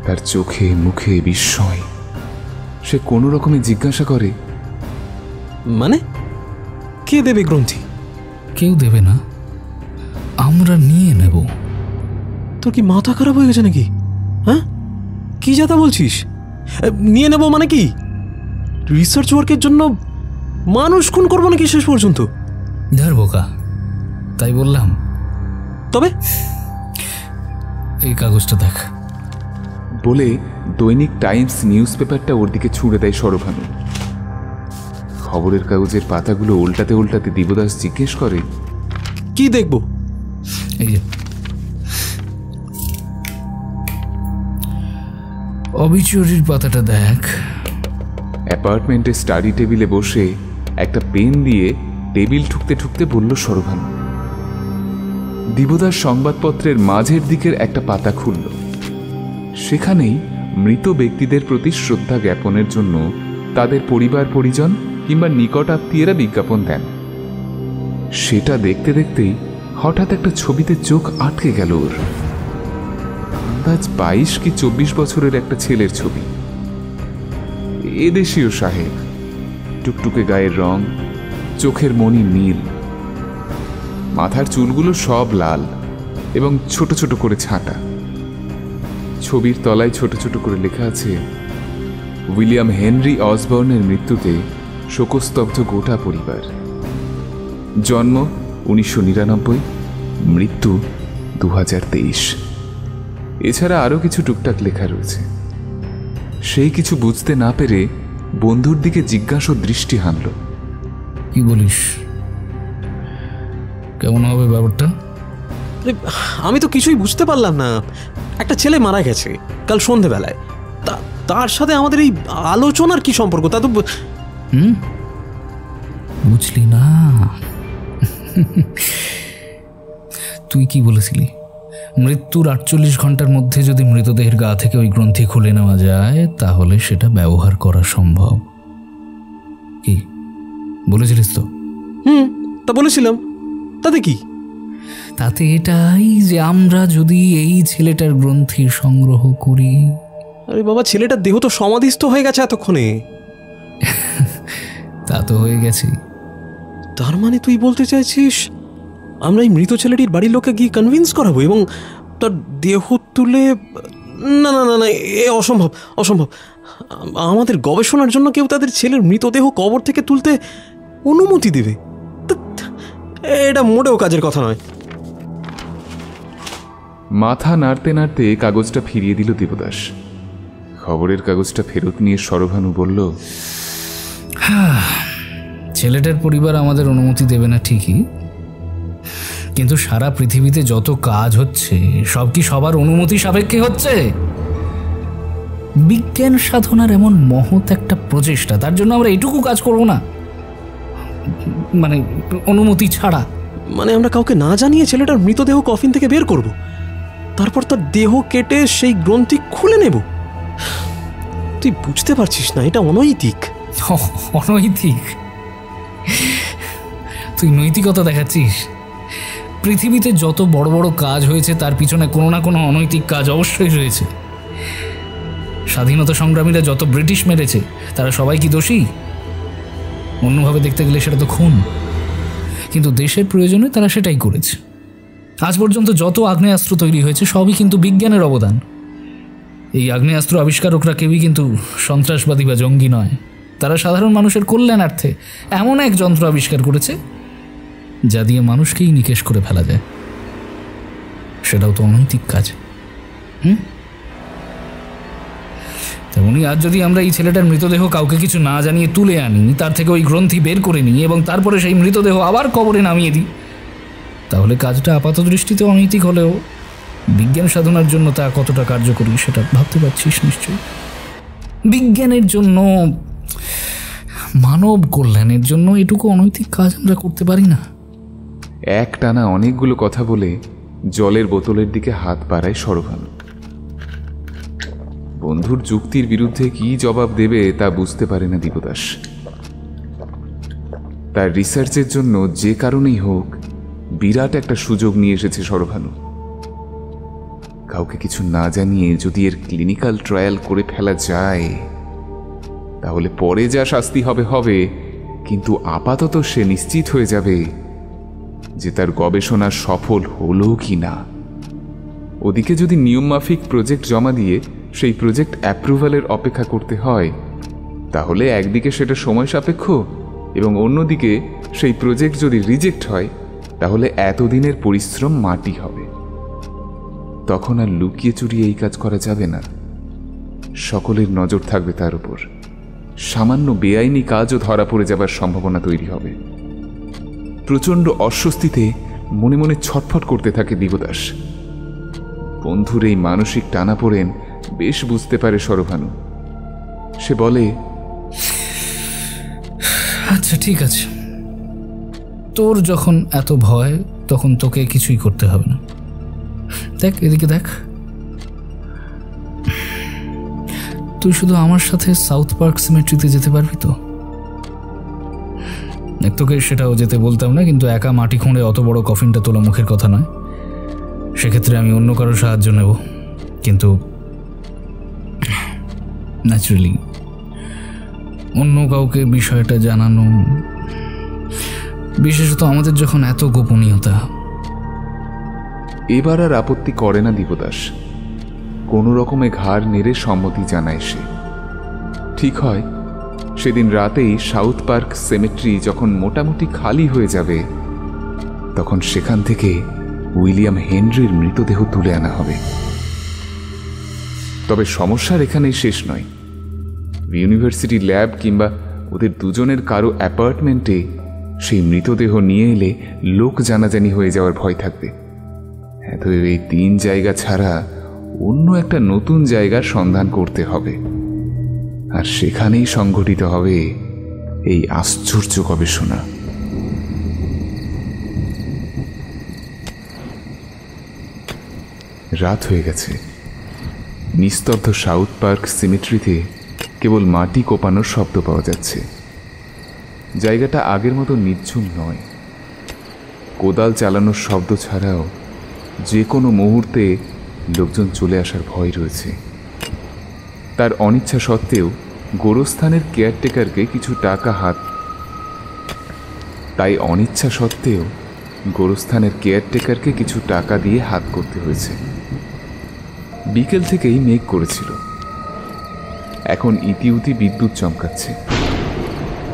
তার চোখে মুখে বিস্ময়। সে কোনো রকমে জিজ্ঞাসা করে, মানে কে দেবে গ্রন্থি? কেউ দেবে না, আমরা নিয়ে নেব। তোর কি মাথা খারাপ হয়ে গেছে নাকি? হ্যাঁ, কি যাতা বলছিস? নিয়ে নেব মানে কি? রিসার্চ ওয়ার্কের জন্য মানুষ খুন করবো নাকি শেষ পর্যন্ত? ধর বোকা, তাই বললাম। তবে এই কাগজটা দেখ। বলে দৈনিক টাইমস নিউজ পেপারটা ওর দিকে ছুঁড়ে দেয় সরভানু। খবরের কাগজের পাতাগুলো উল্টাতে উল্টাতে দিবদাস জিজ্ঞেস করে, কি দেখব? এই যে অবিচুরির পাতাটা দেখ। অ্যাপার্টমেন্টে স্টাডি টেবিলে বসে একটা পেন দিয়ে টেবিল ঠুকতে ঠুকতে বলল সরভানু। দিবদাস সংবাদপত্রের মাঝের দিকের একটা পাতা খুলল। সেখানেই মৃত ব্যক্তিদের প্রতি শ্রদ্ধা জ্ঞাপনের জন্য তাদের পরিবার পরিজন কিংবা নিকট আত্মীয়রা বিজ্ঞাপন দেন। সেটা দেখতে দেখতেই হঠাৎ একটা ছবিতে চোখ আটকে গেল ওর। আন্দাজ 22 কি 24 বছরের একটা ছেলের ছবি। এদেশীয় সাহেব, টুকটুকে গায়ের রং, চোখের মণি নীল, মাথার চুলগুলো সব লাল এবং ছোট ছোট করে ছাঁটা। ছবির তলায় ছোট ছোট করে লেখা আছে, উইলিয়াম হেনরি অসবর্নের মৃত্যুতে শোকস্তব্ধ গোটা পরিবার। জন্ম 1999, মৃত্যু 2023। এছাড়া আরও কিছু টুকটাক লেখা রয়েছে। সেই কিছু বুঝতে না পেরে বন্ধুর দিকে জিজ্ঞাসা দৃষ্টি হানল। কি বলিস, কেমন হবে ব্যাপারটা? আমি তো কিছুই বুঝতে পারলাম না। একটা ছেলে মারা গেছে কাল সন্ধেবেলায়, তার সাথে আমাদের এই আলোচনার কি সম্পর্ক? তা তো বুঝলি না? তুই কি বলেছিলি, মৃত্যুর 48 ঘন্টার মধ্যে যদি মৃতদেহের গা থেকে ওই গ্রন্থি খুলে নেওয়া যায় তাহলে সেটা ব্যবহার করা সম্ভব। কি বলেছিলিস তো? তা বলেছিলাম। তাতে কি? তাতে এটাই যে আমরা যদি এই ছেলেটার গ্রন্থি সংগ্রহ করি। আরে বাবা, ছেলেটার দেহ তো সমাধিস্থ হয়ে গেছে এতক্ষণে। তা তো হয়ে গেছে। তার মানে তুই বলতে চাইছিস আমরা এই মৃত ছেলেটির বাড়ির লোককে গিয়ে কনভিন্স করাবো এবং তার দেহ তুলে? না না না না, এ অসম্ভব, অসম্ভব। আমাদের গবেষণার জন্য কেউ তাদের ছেলের মৃতদেহ কবর থেকে তুলতে অনুমতি দেবে? এটা মোটেও কাজের কথা নয়। মাথা নাড়তে নাড়তে কাগজটা ফিরিয়ে দিল দেবদাস। খবরের কাগজটা ফেরত নিয়ে সরভানু বলল, ছেলেটার পরিবার আমাদের অনুমতি দেবে না ঠিকই, কিন্তু সারা পৃথিবীতে যত কাজ হচ্ছে সব কি সবার অনুমতি সাপেক্ষে হচ্ছে? বিজ্ঞান সাধনার এমন মহৎ একটা প্রচেষ্টা, তার জন্য আমরা এটুকু কাজ করব না, মানে অনুমতি ছাড়া? মানে আমরা কাউকে না জানিয়ে ছেলেটার মৃতদেহ কফিন থেকে বের করব, তারপর তার দেহ কেটে সেই গ্রন্থি খুলে নেব? তুই বুঝতে পারছিস না এটা অনৈতিক। অনৈতিক? তুই নৈতিকতা দেখাচ্ছিস? পৃথিবীতে যত বড় বড় কাজ হয়েছে তার পিছনে কোনো না কোনো অনৈতিক কাজ অবশ্যই রয়েছে। স্বাধীনতা সংগ্রামীরা যত ব্রিটিশ মেরেছে তারা সবাই কি দোষী? অন্যভাবে দেখতে গেলে সেটা তো খুন, কিন্তু দেশের প্রয়োজনে তারা সেটাই করেছে। আজ পর্যন্ত যত আগ্নেয়াস্ত্র তৈরি হয়েছে সবই কিন্তু বিজ্ঞানের অবদান। এই আগ্নেয়াস্ত্র আবিষ্কারকরা কেউই কিন্তু সন্ত্রাসবাদী বা জঙ্গি নয়, তারা সাধারণ মানুষের কল্যাণার্থে এমন এক যন্ত্র আবিষ্কার করেছে যা দিয়ে মানুষকেই নিকেশ করে ফেলা যায়। সেটাও তো অনৈতিক কাজ। তেমনি আজ যদি আমরা এই ছেলেটার মৃতদেহ কাউকে কিছু না জানিয়ে তুলে আনি, তার থেকে ওই গ্রন্থি বের করে নিই এবং তারপরে সেই মৃতদেহ আবার কবরে নামিয়ে দিই, তাহলে কাজটা আপাত দৃষ্টিতে অনৈতিক হলেও বিজ্ঞান সাধনার জন্য তা কতটা কার্যকরী সেটা ভাবতে পারছিস নিশ্চয়ই। বিজ্ঞানের জন্য, মানব কল্যাণের জন্য এটুকু অনৈতিক কাজ আমরা করতে পারি না? এক টানা অনেকগুলো কথা বলে জলের বোতলের দিকে হাত বাড়ায় সরভানু। বন্ধুর যুক্তির বিরুদ্ধে কি জবাব দেবে তা বুঝতে পারে না দেবদাস। তার রিসার্চের জন্য যে কারণেই হোক বিরাট একটা সুযোগ নিয়ে এসেছে সরভানু। কাউকে কিছু না জানিয়ে যদি এর ক্লিনিক্যাল ট্রায়াল করে ফেলা যায় তাহলে পরে যা শাস্তি হবে হবে, কিন্তু আপাতত সে নিশ্চিত হয়ে যাবে যে তার গবেষণা সফল হলো কি না। ওদিকে যদি নিয়মমাফিক প্রজেক্ট জমা দিয়ে সেই প্রজেক্ট অ্যাপ্রুভালের অপেক্ষা করতে হয় তাহলে একদিকে সেটা সময় সাপেক্ষ এবং অন্যদিকে সেই প্রজেক্ট যদি রিজেক্ট হয় তাহলে এতদিনের পরিশ্রম মাটি হবে। তখন আর লুকিয়ে চুরিয়ে এই কাজ করা যাবে না। সকলের নজর থাকবে তার উপর। সামান্য বেআইনি কাজও ধরা পড়ে যাবার সম্ভাবনা তৈরি হবে। প্রচণ্ড অস্বস্তিতে মনে মনে ছটফট করতে থাকে দেবদাস। বন্ধুর এই মানসিক টানাপোড়েন বেশ বুঝতে পারে সরভানু। সে বলে, আচ্ছা ঠিক আছে, তোর যখন এত ভয় তখন তোকে কিছুই করতে হবে না। দেখ এদিকে দেখ, তুই শুধু আমার সাথে সাউথ পার্ক সিমেট্রিতে যেতে পারবি তো? তোকে সেটাও যেতে বলতাম না, কিন্তু একা মাটি খুঁড়ে অত বড় কফিনটা তোলা মুখের কথা নয়। সেক্ষেত্রে আমি অন্য কারো সাহায্য নেব, কিন্তু ন্যাচারালি অন্য কাউকে বিষয়টা জানানো, বিশেষত আমাদের যখন এত গোপনীয়তা। এবার আর আপত্তি করে না দীপদাস। কোনো রকমে ঘাড় নেড়ে সম্মতি জানায় সে। ঠিক হয়, সেদিন রাতেই সাউথ পার্ক সেমেট্রি যখন মোটামুটি খালি হয়ে যাবে, তখন সেখান থেকে উইলিয়াম হেনরির মৃতদেহ তুলে আনা হবে। তবে সমস্যার এখানেই শেষ নয়। ইউনিভার্সিটি ল্যাব কিংবা ওদের দুজনের কারো অ্যাপার্টমেন্টে সেই মৃতদেহ নিয়ে এলে লোক জানাজানি হয়ে যাওয়ার ভয় থাকবে। এত এই 3 জায়গা ছাড়া অন্য একটা নতুন জায়গার সন্ধান করতে হবে, আর সেখানেই সংঘটিত হবে এই আশ্চর্য গবেষণা। রাত হয়ে গেছে। নিস্তব্ধ সাউথ পার্ক সিমেট্রিতে কেবল মাটি কোপানোর শব্দ পাওয়া যাচ্ছে। জায়গাটা আগের মতো নির্ঝুম নয়। কোদাল চালানোর শব্দ ছাড়াও যে কোনো মুহূর্তে লোকজন চলে আসার ভয় রয়েছে। তার অনিচ্ছা সত্ত্বেও গোরস্থানের কেয়ারটেকারকে কিছু টাকা দিয়ে হাত করতে হয়েছে। বিকেল থেকেই মেঘ করেছিল। এখন ইতিউতি বিদ্যুৎ চমকাচ্ছে।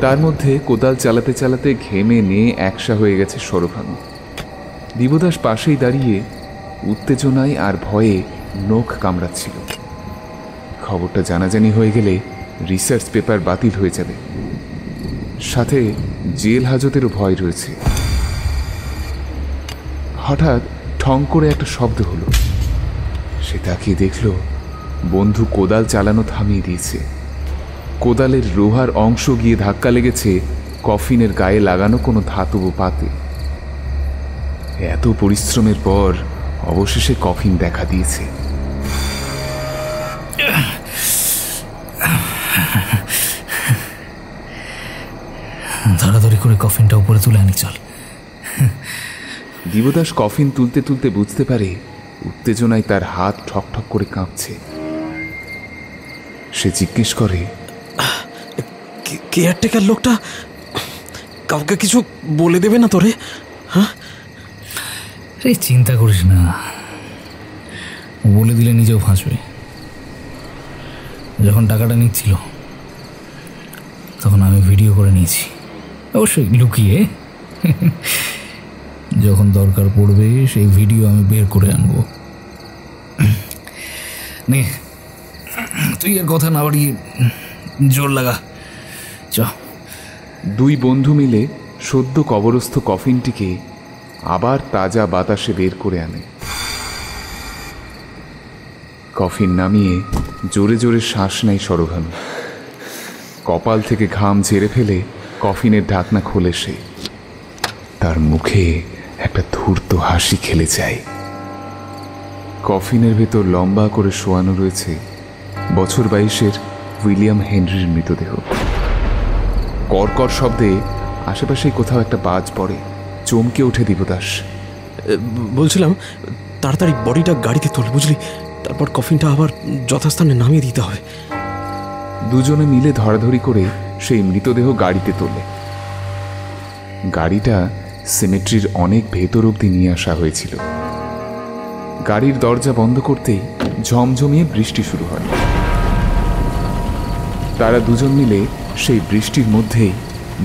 তার মধ্যে কোদাল চালাতে চালাতে ঘেমে নিয়ে একসা হয়ে গেছে সরভানু। দীপদাস পাশেই দাঁড়িয়ে উত্তেজনায় আর ভয়ে নখ কামড়াচ্ছিল। খবরটা জানাজানি হয়ে গেলে রিসার্চ পেপার বাতিল হয়ে যাবে, সাথে জেল হাজতেরও ভয় রয়েছে। হঠাৎ ঠং করে একটা শব্দ হলো। সে তাকিয়ে দেখল বন্ধু কোদাল চালানো থামিয়ে দিয়েছে। কোদালের লোহার অংশ গিয়ে ধাক্কা লেগেছে কফিনের গায়ে লাগানো কোনো ধাতব পাতে। এত পরিশ্রমের পর অবশেষে কফিন দেখা দিয়েছে। ধরাধরি করে কফিনটা উপরে তুলে আনি, চল। দীপদাস কফিন তুলতে তুলতে বুঝতে পারে উত্তেজনায় তার হাত ঠকঠক করে কাঁপছে। সে জিজ্ঞেস করে, কেয়ারটেকার লোকটা কাউকে কিছু বলে দেবে না তোরে? হ্যাঁ, চিন্তা করিস না, বলে দিলে নিজেও ফাঁসবে। যখন টাকাটা নিচ্ছিল তখন আমি ভিডিও করে নিয়েছি, অবশ্যই লুকিয়ে। যখন দরকার পড়বে সেই ভিডিও আমি বের করে আনবো। নে, তুই আর কথা না বাড়িয়ে জোর লাগা, চ। 2 বন্ধু মিলে সদ্য কবরস্থ কফিনটিকে আবার তাজা বাতাসে বের করে আনে। কফিন নামিয়ে জোরে জোরে শ্বাস নেয় সরভানু। কপাল থেকে ঘাম ঝেড়ে ফেলে কফিনের ঢাকনা খোলে সে। তার মুখে একটা ধূর্ত হাসি খেলে যায়। কফিনের ভেতর লম্বা করে শোয়ানো রয়েছে বছর 22-এর উইলিয়াম হেনরির মৃতদেহ। কর্কর শব্দে আশেপাশে কোথাও একটা বাজ পড়ে। চমকে ওঠে দীপদাস। বলছিলাম তাড়াতাড়ি বডিটা গাড়িতে তোল, বুঝলি? তারপর কফিনটা আবার যথাস্থানে নামিয়ে দিতে হবে। দুজনে মিলে ধরাধরি করে সেই মৃতদেহ গাড়িতে তোলে। গাড়িটা সিমেট্রির অনেক ভেতর অবধি নিয়ে আসা হয়েছিল। গাড়ির দরজা বন্ধ করতেই ঝমঝমিয়ে বৃষ্টি শুরু হয়। তারা দুজন মিলে সেই বৃষ্টির মধ্যেই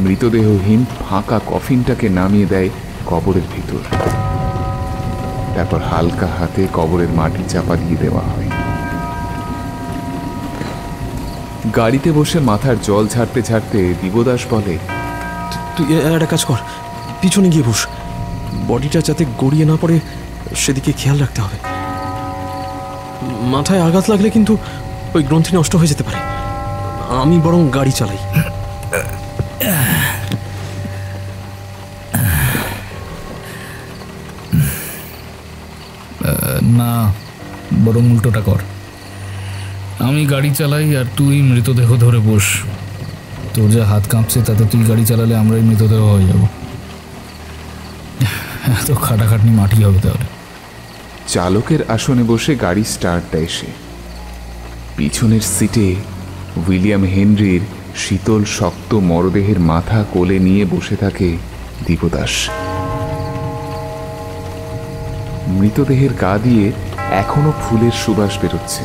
মৃতদেহহীন ফাঁকা কফিনটাকে নামিয়ে দেয় কবরের ভিতর। তারপর হালকা হাতে কবরের মাটি চাপা দিয়ে দেওয়া হয়। গাড়িতে বসে মাথার জল ঝাড়তে ঝাড়তে দীপদাস বলে, তুই একটা কাজ কর, পিছনে গিয়ে বস। বডিটা যাতে গড়িয়ে না পড়ে সেদিকে খেয়াল রাখতে হবে। মাথায় আঘাত লাগলে কিন্তু ওই গ্রন্থি নষ্ট হয়ে যেতে পারে। আমি বরং গাড়ি চালাই। না, বরং উল্টোটা কর। আমি গাড়ি চালাই আর তুই মৃতদেহ ধরে বস। তোর যা হাত কাঁপছে তাতে তুই গাড়ি চালালে আমরাই মৃতদেহ হয়ে যাব। এত খাটাখাটনি মাটি হবে তাহলে। চালকের আসনে বসে গাড়ি স্টার্ট দেয় সে। পিছনের সিটে উইলিয়াম হেনরির শীতল শক্ত মরদেহের মাথা কোলে নিয়ে বসে থাকে দীপদাস। মৃতদেহের গা দিয়ে এখনো ফুলের সুবাস বেরোচ্ছে।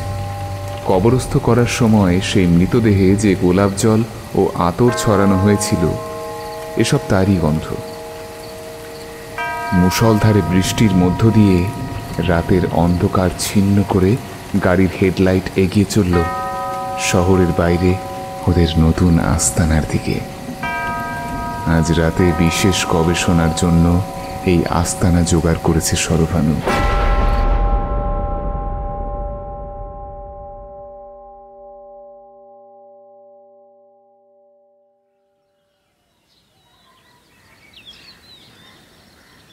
কবরস্থ করার সময় সেই মৃতদেহে যে গোলাপ জল ও আতর ছড়ানো হয়েছিল, এসব তারই গন্ধ। মুষলধারে বৃষ্টির মধ্য দিয়ে রাতের অন্ধকার ছিন্ন করে গাড়ির হেডলাইট এগিয়ে চলল শহরের বাইরে ওদের নতুন আস্তানার দিকে। আজ রাতে বিশেষ গবেষণার জন্য এই আস্তানা জোগাড় করেছে সরভানু।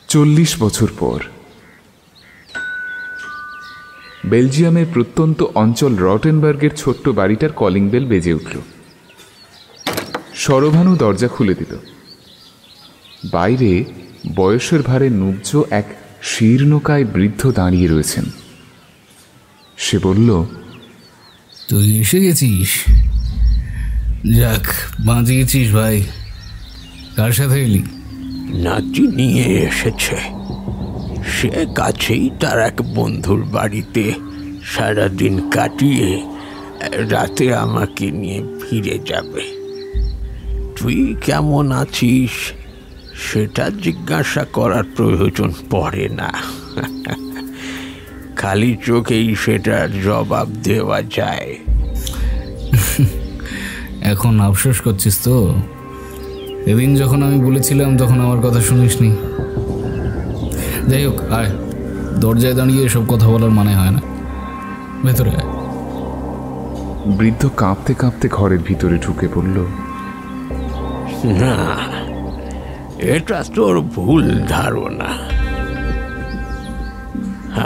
চল্লিশ বছর পর বেলজিয়ামের প্রত্যন্ত অঞ্চল রটেনবার্গের ছোট্ট বাড়িটার কলিং বেল বেজে উঠল। সরভানু দরজা খুলে দিল। বাইরে বয়সের ভারে নুব্জ এক শীর্ণকায় বৃদ্ধ দাঁড়িয়ে রয়েছেন। সে বলল, তুই এসে গেছিস? যাক, বাঁচিয়েছিস ভাই। কার সাথে এলি? নাতি নিয়ে এসেছে। সে কাছেই তার এক বন্ধুর বাড়িতে সারাদিন কাটিয়ে রাতে আমাকে নিয়ে ফিরে যাবে। তুই কেমন আছিস সেটা জিজ্ঞাসা করার প্রয়োজন পড়ে না, খালি চোখেই সেটার জবাব দেওয়া যায়। এখন আফসোস করছিস তো? এদিন যখন আমি বলেছিলাম তখন আমার কথা শুনিসনি। যাই হোক, আয়, দরজায় দাঁড়িয়ে এসব কথা বলার মানে হয় না, ভেতরে আয়। বৃদ্ধ কাঁপতে কাঁপতে ঘরের ভিতরে ঢুকে পড়ল। না, এটা তোর ভুল ধারণা।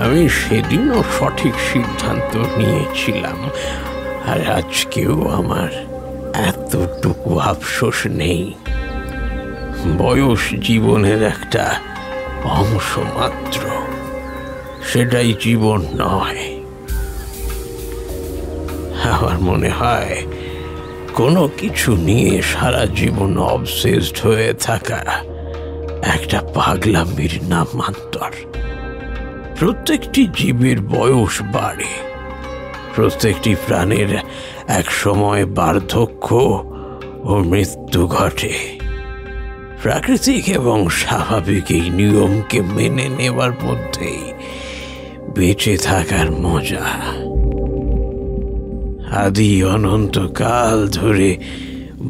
আমি সেদিনও সঠিক সিদ্ধান্ত নিয়েছিলাম, আর আজকেও আমার এতটুকু আফসোস নেই। বয়স জীবনের একটা অংশ মাত্র, সেটাই জীবন নয়। আমার মনে হয় কোনো কিছু নিয়ে সারা জীবন অবসেসড হয়ে থাকা একটা পাগলামির নামান্তর। প্রত্যেকটি জীবের বয়স বাড়ে, প্রত্যেকটি প্রাণের এক সময় বার্ধক্য ও মৃত্যু ঘটে। প্রাকৃতিক এবং স্বাভাবিক এই নিয়মকে মেনে নেওয়ার মধ্যেই বেঁচে থাকার মজা। আদি অনন্তকাল ধরে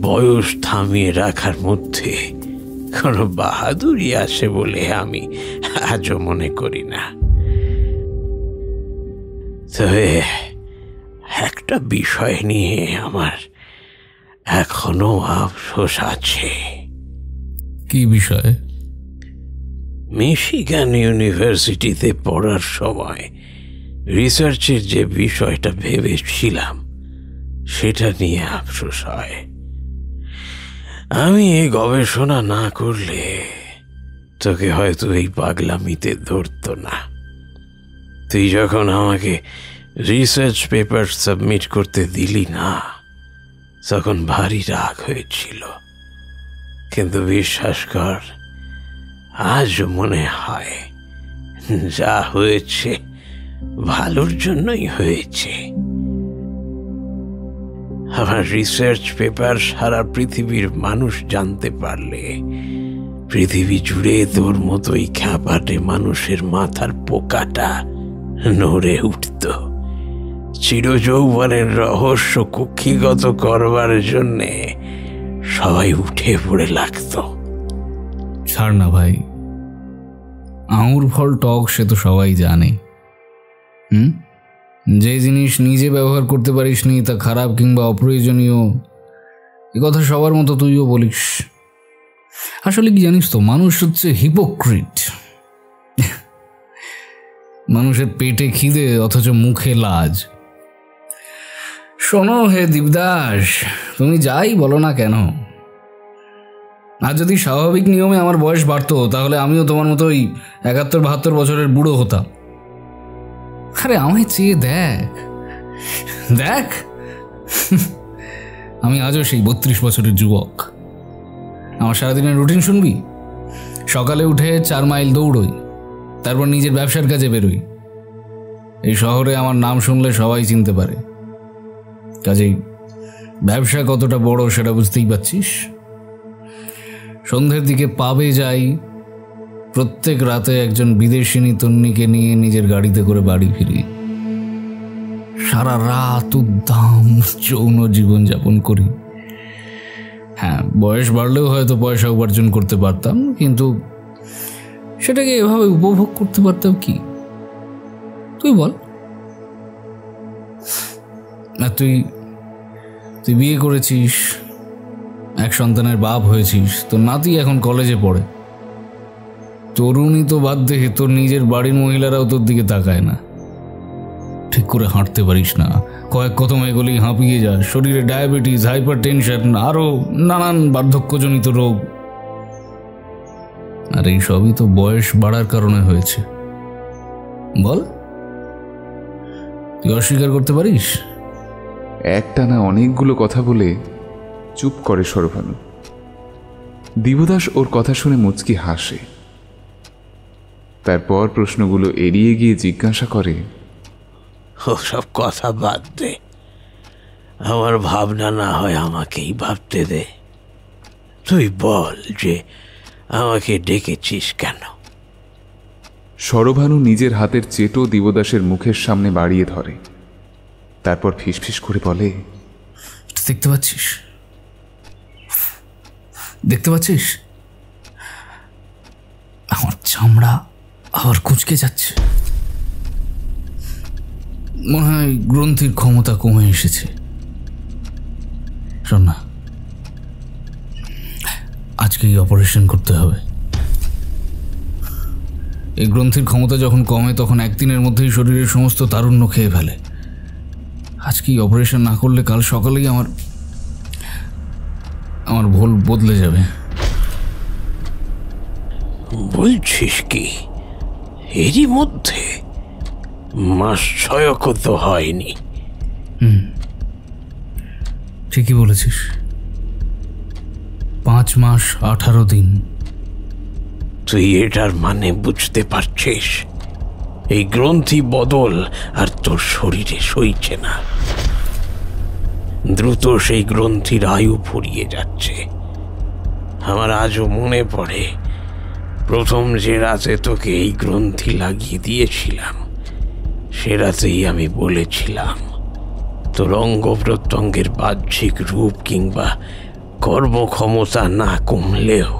বয়স থামিয়ে রাখার মধ্যে কোনো বাহাদুরি আছে বলে আমি আজও মনে করি না। তবে একটা বিষয় নিয়ে আমার এখনো আফসোস আছে। কি বিষয়? মিশিগান ইউনিভার্সিটিতে পড়ার সময় রিসার্চের যে বিষয়টা ভেবেছিলাম সেটা নিয়ে আফসোস হয়। আমি এই গবেষণা না করলে তোকে হয়তো এই পাগলামিতে ধরতো না। তুই যখন আমাকে রিসার্চ পেপার সাবমিট করতে দিলি না, তখন ভারী রাগ হয়েছিল। কিন্তু বিশ্বাস কর, আজ মনে হয় যা হয়েছে ভালোর জন্যই হয়েছে। আমার রিসার্চ পেপার সারা পৃথিবীর মানুষ জানতে পারলে পৃথিবী জুড়ে তোর মতোই খ্যাপাটে মানুষের মাথার পোকাটা নড়ে উঠত। চিরযৌবনের রহস্য কুক্ষিগত করবার জন্যে সবাই উঠে পড়ে লাগতো। ছাড় না ভাই, আঙুর ফল টক সে তো সবাই জানে। যে জিনিস নিজে ব্যবহার করতে পারিস নি তা খারাপ কিংবা অপ্রয়োজনীয়, এ কথা সবার মতো তুইও বলিস। আসলে কি জানিস তো, মানুষ হচ্ছে হিপোক্রিট। মানুষের পেটে খিদে অথচ মুখে লাজ। শোনো হে দীপদাস, তুমি যাই বলো না কেন, আর যদি স্বাভাবিক নিয়মে আমার বয়স বাড়তো তাহলে আমিও তোমার মতোই 71-72 বছরের বুড়ো হতাম। আরে আমায় চেয়ে দেখ দেখ, আমি আজও সেই 32 বছরের যুবক। আমার সারাদিনের রুটিন শুনবি? সকালে উঠে 4 মাইল দৌড়ই, তারপর নিজের ব্যবসার কাজে বেরোই। এই শহরে আমার নাম শুনলে সবাই চিনতে পারে, কাজেই ব্যবসা কতটা বড় সেটা বুঝতেই পারছিস। সন্ধ্যের দিকে পাবে যাই, প্রত্যেক রাতে একজন বিদেশিনী তন্নিকে নিয়ে নিজের গাড়িতে করে বাড়ি ফিরি। সারা রাত উদ্দাম যৌন জীবনযাপন করি। হ্যাঁ, বয়স বাড়লেও হয়তো পয়সা উপার্জন করতে পারতাম, কিন্তু সেটাকে এভাবে উপভোগ করতে পারতাম কি? তুই বল। আর তুই বিয়ে করেছিস, এক সন্তানের বাপ হয়েছিস, তোর নাতি এখন কলেজে পড়ে। তরুণী তো বাদ দেখে তোর নিজের বাড়ির মহিলারাও তোর দিকে তাকায় না। ঠিক করে হাঁটতে পারিস না, কয়েক কদম এগোলেই হাঁপিয়ে যাস, শরীরে ডায়াবেটিস, হাইপার টেনশন, আরো নানান বার্ধক্যজনিত রোগ। আর এই সবই তো বয়স বাড়ার কারণে হয়েছে। বল, তুই অস্বীকার করতে পারিস? একটানা অনেকগুলো কথা বলে চুপ করে সরভানু। দিবদাস ওর কথা শুনে মুচকি হাসে, তারপর প্রশ্নগুলো এড়িয়ে গিয়ে জিজ্ঞাসা করে, ওসব কথা বাদ দে, আমার ভাবনা না হয় আমাকেই ভাবতে দে। তুই বল যে আমাকে ডেকেছিস কেন? সরভানু নিজের হাতের চেটো দিবদাসের মুখের সামনে বাড়িয়ে ধরে, তারপর ফিসফিস করে বলে, দেখতে পাচ্ছিস, দেখতে পাচ্ছিস আমার চামড়া আবার কুঁচকে যাচ্ছে। মনে হয় গ্রন্থির ক্ষমতা কমে এসেছে। শোন না, আজকেই অপারেশন করতে হবে। এই গ্রন্থির ক্ষমতা যখন কমে তখন একদিনের মধ্যেই শরীরের সমস্ত তারুণ্য খেয়ে ফেলে। আজকেই অপারেশন না করলে কাল সকালেই আমার ভুল বদলে যাবে। বলছিস কি? এরই মধ্যে? মাস 6 তো হয়নি। ঠিকই বলেছিস, 5 মাস 18 দিন। তুই এটার মানে বুঝতে পারছিস? এই গ্রন্থি বদল আর তোর শরীরে সইছে না। দ্রুত সেই গ্রন্থির আয়ু ফুরিয়ে যাচ্ছে। আমার আজও মনে পড়ে প্রথম যে রাতে তোকে এই গ্রন্থি লাগিয়ে দিয়েছিলাম, সে রাতেই আমি বলেছিলাম তোর অঙ্গ প্রত্যঙ্গের বাহ্যিক রূপ কিংবা কর্মক্ষমতা না কমলেও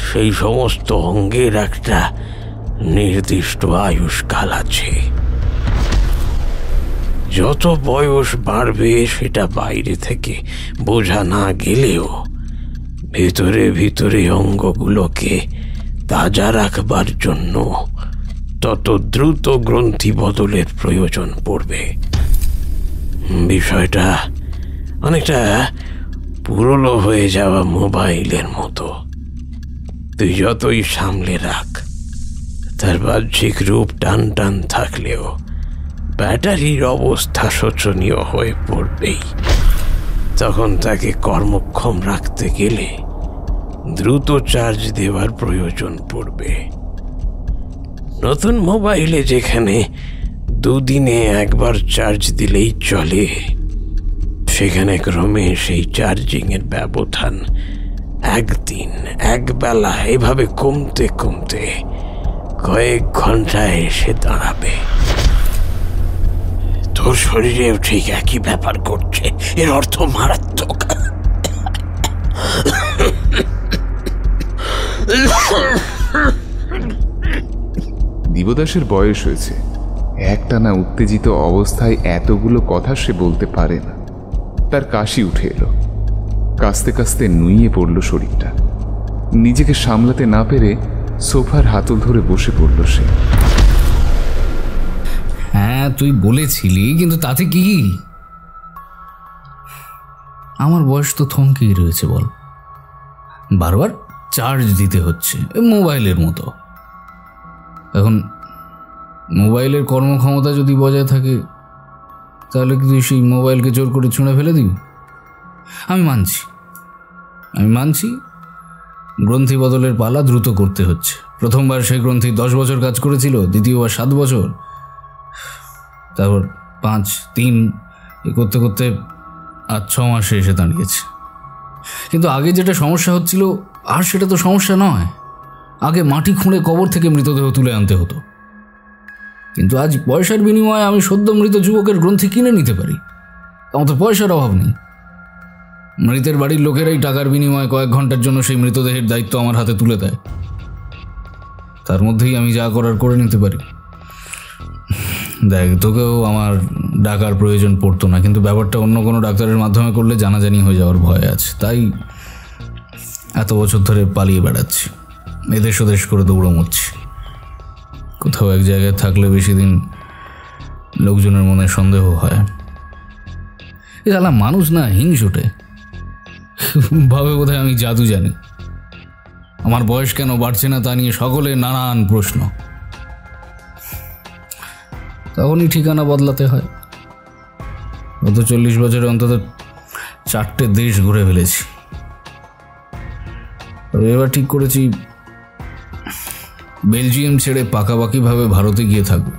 সেই সমস্ত অঙ্গের একটা নির্দিষ্ট আয়ুষ্কাল আছে। যত বয়স বাড়বে সেটা বাইরে থেকে বোঝা না গেলেও ভিতরে ভিতরে অঙ্গগুলোকে তাজা রাখবার জন্য তত দ্রুত গ্রন্থি বদলের প্রয়োজন পড়বে। বিষয়টা অনেকটা পুরনো হয়ে যাওয়া মোবাইলের মতো। তুই যতই সামলে রাখ, তার বাহ্যিক রূপ টান টান থাকলেও ব্যাটারির অবস্থা শোচনীয় হয়ে পড়বেই। তখন তাকে কর্মক্ষম রাখতে গেলে দ্রুত চার্জ দেওয়ার প্রয়োজন পড়বে। নতুন মোবাইলে যেখানে 2 দিনে একবার চার্জ দিলেই চলে, সেখানে ক্রমে সেই চার্জিংয়ের ব্যবধান 1 দিন 1 বেলা এভাবে কমতে কমতে কয়েক ঘন্টায় এসে দাঁড়াবে। তোর শরীরেও ঠিক একই ব্যাপার করছে। এর অর্থ মারাত্মক। দিবদাসের বয়স হয়েছে, একটানা উত্তেজিত অবস্থায় এতগুলো কথা সে বলতে পারে না। তার কাশি উঠে এলো, কাস্তে কাস্তে নুইয়ে পড়ল শরীরটা। নিজেকে সামলাতে না পেরে সোফার হাতল ধরে বসে পড়ল সে। হ্যাঁ, তুই বলেছিলি, কিন্তু তাতে কি? আমার বয়স তো থমকেই রয়েছে। বল, বারবার চার্জ দিতে হচ্ছে মোবাইলের মতো। এখন মোবাইলের কর্মক্ষমতা যদি বজায় থাকে তাহলে কি তুই সেই মোবাইলকে জোর করে ছুঁড়ে ফেলে দিবি? আমি মানছি গ্রন্থি বদলের পালা দ্রুত করতে হচ্ছে। প্রথমবার সেই গ্রন্থি 10 বছর কাজ করেছিল, দ্বিতীয়বার 7 বছর, তারপর 5, 3 করতে করতে আজ 6 মাসে এসে দাঁড়িয়েছে। কিন্তু আগে যেটা সমস্যা হচ্ছিল আর সেটা তো সমস্যা নয়। আগে মাটি খুঁড়ে কবর থেকে মৃতদেহ তুলে আনতে হতো, কিন্তু আজ পয়সার বিনিময়ে আমি সদ্য মৃত যুবকের গ্রন্থি কিনে নিতে পারি। আমার তো পয়সার অভাব নেই। মৃতের বাড়ির লোকেরাই টাকার বিনিময়ে কয়েক ঘন্টার জন্য সেই মৃতদেহের দায়িত্ব আমার হাতে তুলে দেয়। তার মধ্যেই আমি যা করার করে নিতে পারি। দেখ, তোকেও আমার ডাকার প্রয়োজন পড়তো না, কিন্তু ব্যাপারটা অন্য কোনো ডাক্তারের মাধ্যমে করলে জানাজানি হয়ে যাওয়ার ভয় আছে। তাই এত বছর ধরে পালিয়ে বেড়াচ্ছি, এদেশ ওদেশ করে দৌড়ো মরছি। কোথাও এক জায়গায় থাকলে বেশি দিন লোকজনের মনে সন্দেহ হয়। এ শালা মানুষ না হিংসুটে, ভাবে বোধহয় আমি জাদু জানি। আমার বয়স কেন বাড়ছে না তা নিয়ে সকলের নানান প্রশ্ন। তখনই ঠিকানা বদলাতে হয়। গত 40 বছরে অন্তত 4টে দেশ ঘুরে ফেলেছি। তবে এবার ঠিক করেছি বেলজিয়াম ছেড়ে পাকাপাকিভাবে ভারতে গিয়ে থাকবো।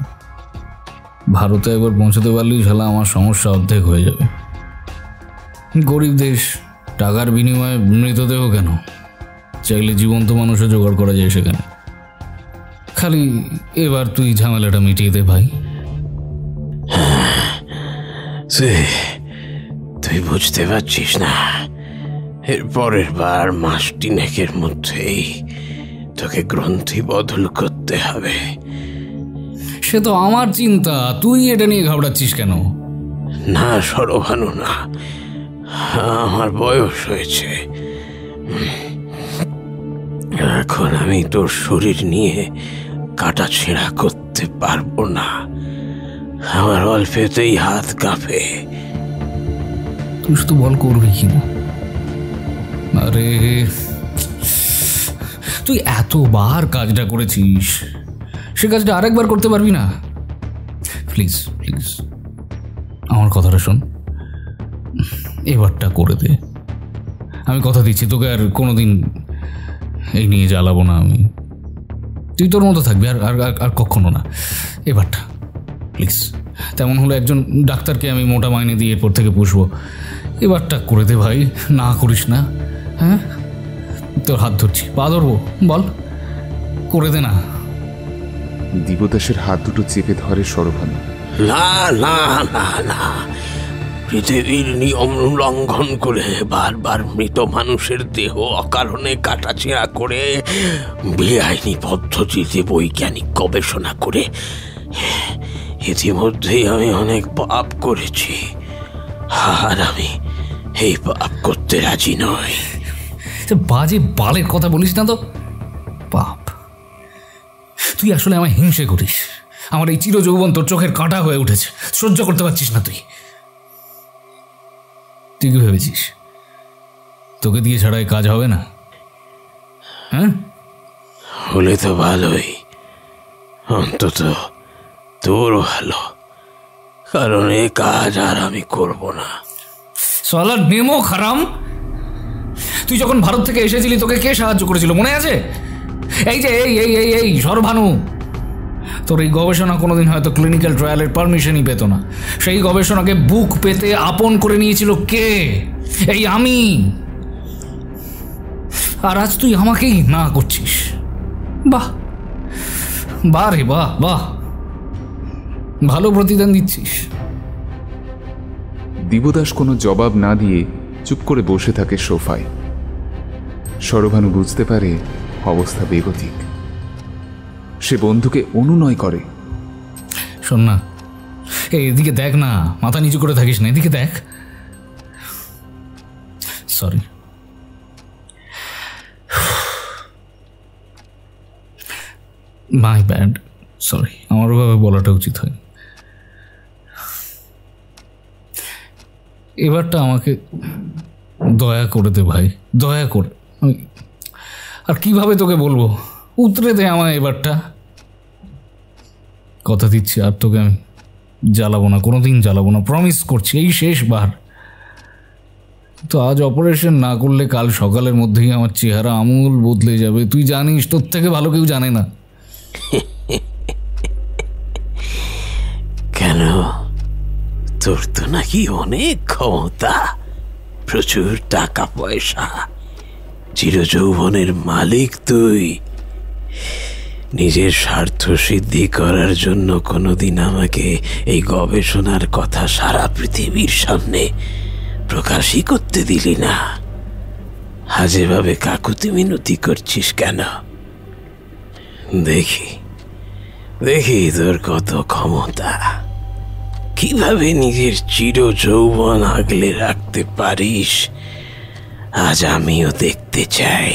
ভারতে একবার পৌঁছতে পারলেই শালা আমার সমস্যা অর্ধেক হয়ে যাবে। গরিব দেশ, টাকার বিনিময়ে মৃতদেহ কেন, চাইলে জীবন্ত মানুষও জোগাড় করা যায় সেখানে। খালি এবার তুই ঝামেলাটা মিটিয়ে দে ভাই। তুই বুঝতে পারছিস না, এর পরের বার 1 মাস মধ্যেই তোকে গ্রন্থি বদল করতে হবে। সে তো আমার চিন্তা, তুই এটা নিয়ে ঘাবড়াচ্ছিস কেন? না সরভানু না, আমার বয়স হয়েছে। এখন আমি তোর শরীর নিয়ে কাটা ছেঁড়া করতে পারবো না। আমার অল্পেতেই হাত কাঁপে। তুই শুধু বল করবি কিনা। আরে তুই এতবার কাজটা করেছিস, সে কাজটা আরেকবার করতে পারবি না? প্লিজ প্লিজ আমার কথাটা শোন, এবারটা করে দে। আমি কথা দিচ্ছি তোকে আর কোনোদিন এই নিয়ে জ্বালাবো না আমি। তুই তোর মতো থাকবি, আর আর কখনো না। এবারটা প্লিজ। তেমন হলে একজন ডাক্তারকে আমি মোটা মাইনে দিয়ে এরপর থেকে পুষবো। এবারটা করে দে ভাই, না করিস না। হ্যাঁ, তোর হাত ধরছি, পা ধরবো, বল করে দে না। দিবদাসের হাত দুটো চেপে ধরে সরভানু। না না না না, পৃথিবীর নিয়ম লঙ্ঘন করে বারবার মৃত মানুষের দেহ অকারণে কাটাছেঁড়া করে, বেআইনি পদ্ধতিতে বৈজ্ঞানিক গবেষণা করে ইতিমধ্যেই আমি অনেক পাপ করেছি, আর আমি এই পাপ করতে রাজি নই। বাজে বালের কথা বলিস না তো। পাপ? তুই আসলে আমায় হিংসে করিস। আমার এই চিরযৌবন তোর চোখের কাঁটা হয়ে উঠেছে, সহ্য করতে পারছিস না তুই। তুই কি ভেবেছিস তোকে দিয়ে ছাড়াই কাজ হবে না? হ্যাঁ, হলে তো ভালোই, অন্তত তোর ভালো, কারণ এই কাজ আর আমি করব না। সালা নেমো খারাম, তুই যখন ভারত থেকে এসেছিলি তোকে কে সাহায্য করেছিল মনে আছে? এই যে এই সরভানু, তোর এই গবেষণা কোনোদিন হয়তো ক্লিনিক্যাল ট্রায়ালের পারমিশনই পেত না। সেই গবেষণাকে বুক পেতে আপন করে নিয়েছিল কে? এই আমি। আর আজ তুই আমাকেই না করছিস। বাহ বাহ রে বাহ বাহ, ভালো প্রতিদান দিচ্ছিস। দিবদাস কোনো জবাব না দিয়ে চুপ করে বসে থাকে সোফায়। সরভানু বুঝতে পারে অবস্থা বেগতিক। সে বন্ধুকে অনুনয় করে, শোন না, এদিকে দেখ না, মাথা নিচু করে থাকিস না, এদিকে দেখ। সরি, মাই ব্যাড, সরি, আমার ওভাবে বলাটা উচিত হয়। এবারটা আমাকে দয়া করে দে ভাই, দয়া করে। আমি আর কিভাবে তোকে বলবো, উতরে দে আমায় এবারটা। কথা দিচ্ছি আর তোকে আমি জ্বালাবো না, কোনোদিন জ্বালাবো না, প্রমিস করছি, এই শেষবার। তো আজ অপারেশন না করলে কাল সকালের মধ্যেই আমার চেহারা আমূল বদলে যাবে। তুই জানিস, তোর থেকে ভালো কেউ জানে না। কেন, তোর তো নাকি অনেক ক্ষমতা, প্রচুর টাকা পয়সা, চিরযৌবনের মালিক তুই। নিজের স্বার্থ সিদ্ধি করার জন্য কোনোদিন আমাকে এই গবেষণার কথা সারা পৃথিবীর সামনে প্রকাশই করতে দিলি না। আজেভাবে কাকুতি মিনতি করছিস কেন? দেখি দেখি তোর কত ক্ষমতা, কিভাবে নিজের চির যৌবন আগলে রাখতে পারিস, আজ আমিও দেখতে চাই।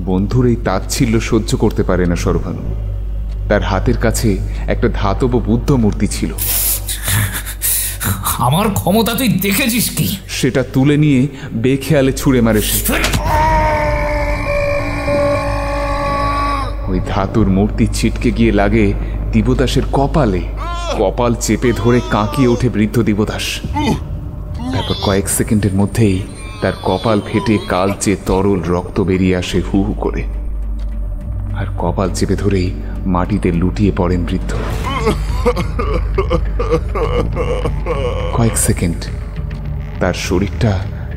বন্ধুর এই তাচ্ছিল্য সহ্য করতে পারে না শরভানু। তার হাতের কাছে একটা ধাতব বুদ্ধ মূর্তি ছিল। আমার ক্ষমতা তুই দেখেছিস কি? সেটা তুলে নিয়ে বেখেয়ালে ছুঁড়ে মারে সে। ওই ধাতুর মূর্তি ছিটকে গিয়ে লাগে দিবদাসের কপালে। কপাল চেপে ধরে কাঁকিয়ে ওঠে বৃদ্ধ দিবদাস। তারপর কয়েক সেকেন্ডের মধ্যেই তার কপাল ফেটে কালচে তরল রক্ত বেরিয়ে আসে হু হু করে। আর কপাল চেপে ধরেই মাটিতে লুটিয়ে পড়েন বৃদ্ধ। কয়েক সেকেন্ড তার শরীরটা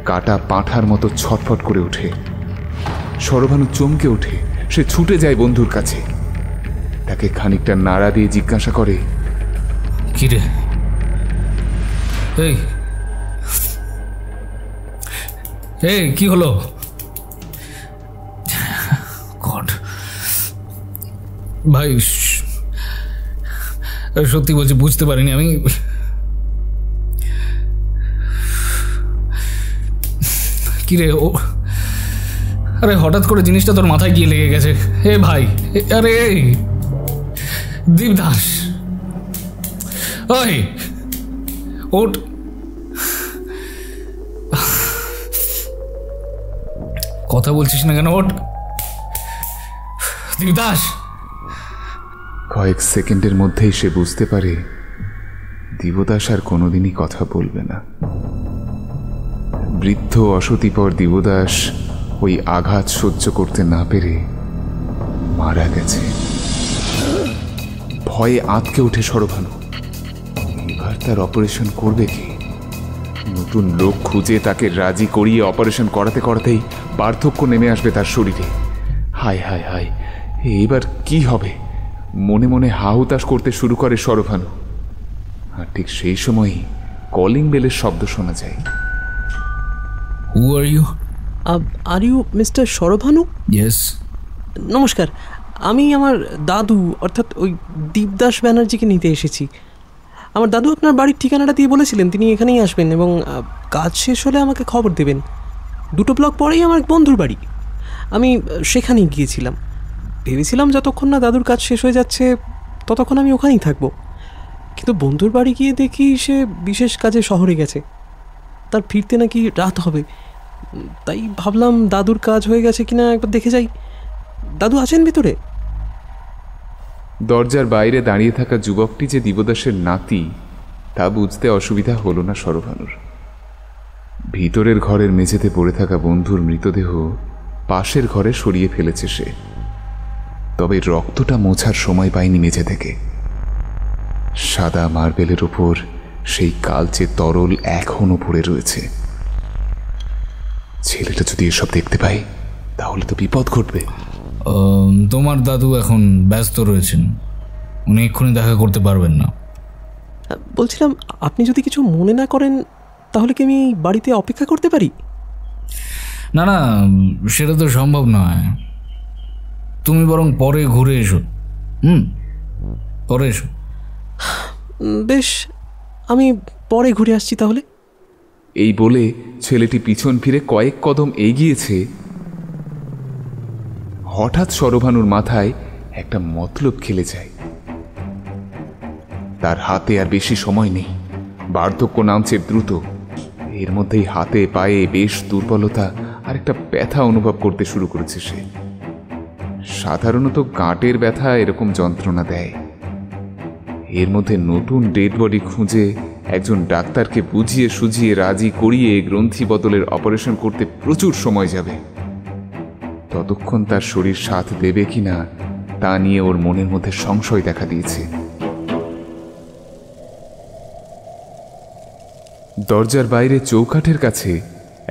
কাটা পাঁঠার মতো ছটফট করে ওঠে। শরভানু চমকে ওঠে। সে ছুটে যায় বন্ধুর কাছে, তাকে খানিকটা নাড়া দিয়ে জিজ্ঞাসা করে, কি রে? এই কি হলো? গড ভাই, সত্যি বলছি, বুঝতে পারিনি আমি। কি রে? ও আরে হঠাৎ করে জিনিসটা তোর মাথায় গিয়ে লেগে গেছে। হে ভাই, আরে দীপদাস, ওই ওঠ, কথা বলছিস না কেন? ওঠ দীপদাস। কয়েক সেকেন্ডের মধ্যেই সে বুঝতে পারে দিবদাস আর কোনোদিনই কথা বলবে না। বৃদ্ধ অসতিপর দিবদাস ওই আঘাত সহ্য করতে না পেরে মারা গেছে। ভয়ে আঁতকে ওঠে শরভানু। এবার তার অপারেশন করবে কি? নতুন লোক খুঁজে তাকে রাজি করিয়ে অপারেশন করাতে করাতেই বার্ধক্য নেমে আসবে তার শরীরে। হায় হায় হায়, এবার কি হবে? মনে মনে হাহুতাশ করতে শুরু করে শরভানু। আর ঠিক সেই সময়ই কলিং বেলের শব্দ শোনা যায়। Who are you? Are you mister Sharbhanu? Yes. নমস্কার, আমি আমার দাদু অর্থাৎ ওই দীপদাস ব্যানার্জিকে নিতে এসেছি। আমার দাদু আপনার বাড়ির ঠিকানাটা দিয়ে বলেছিলেন তিনি এখানেই আসবেন এবং কাজ শেষ হলে আমাকে খবর দেবেন। 2 ব্লক পরেই আমার বন্ধুর বাড়ি। আমি সেখানেই গিয়েছিলাম। ভেবেছিলাম যতক্ষণ না দাদুর কাজ শেষ হয়ে যাচ্ছে ততক্ষণ আমি ওখানেই থাকবো। কিন্তু বন্ধুর বাড়ি গিয়ে দেখি সে বিশেষ কাজে শহরে গেছে। তার ফিরতে নাকি রাত হবে। তাই ভাবলাম দাদুর কাজ হয়ে গেছে কিনা একবার দেখে যাই। দাদু আছেন ভিতরে? দরজার বাইরে দাঁড়িয়ে থাকা যুবকটি যে দিবদাসের নাতি তা বুঝতে অসুবিধা হলো না শরভানুর। ভিতরের ঘরের মেঝেতে পড়ে থাকা বন্ধুর মৃতদেহ পাশের ঘরে সরিয়ে ফেলেছে সে। তবে রক্তটা মোছার সময় পায়নি মেঝে থেকে। সাদা মার্বেলের ওপর সেই কালচে তরল এখনো পড়ে রয়েছে। ছেলেটা যদি এসব দেখতে পায় তাহলে তো বিপদ ঘটবে। তোমার দাদু এখন ব্যস্ত রয়েছেন, উনি এক্ষুনি দেখা করতে পারবেন না। বলছিলাম, আপনি যদি কিছু মনে না করেন তাহলে কি আমি বাড়িতে অপেক্ষা করতে পারি? না না, সেটা তো সম্ভব নয়। তুমি বরং পরে ঘুরে এসো। পরে এসো। বেশ, আমি পরে ঘুরে আসছি তাহলে। এই বলে ছেলেটি পিছন ফিরে কয়েক কদম এগিয়েছে। হঠাৎ শরভানুর মাথায় একটা মতলব খেলে যায়। তার হাতে আর বেশি সময় নেই। বার্ধক্য নামছে দ্রুত। এর মধ্যেই হাতে পায়ে বেশ দুর্বলতা আর একটা ব্যথা অনুভব করতে শুরু করেছে সে। সাধারণত গাঁটের ব্যথা এরকম যন্ত্রণা দেয়, এর মধ্যে নতুন ডেড বডি খুঁজে একজন ডাক্তারকে বুঝিয়ে সুঝিয়ে রাজি করিয়ে গ্রন্থি বদলের অপারেশন করতে প্রচুর সময় যাবে। ততক্ষণ তার শরীর সাথ দেবে কিনা তা নিয়ে ওর মনের মধ্যে সংশয় দেখা দিয়েছে। দরজার বাইরে চৌকাঠের কাছে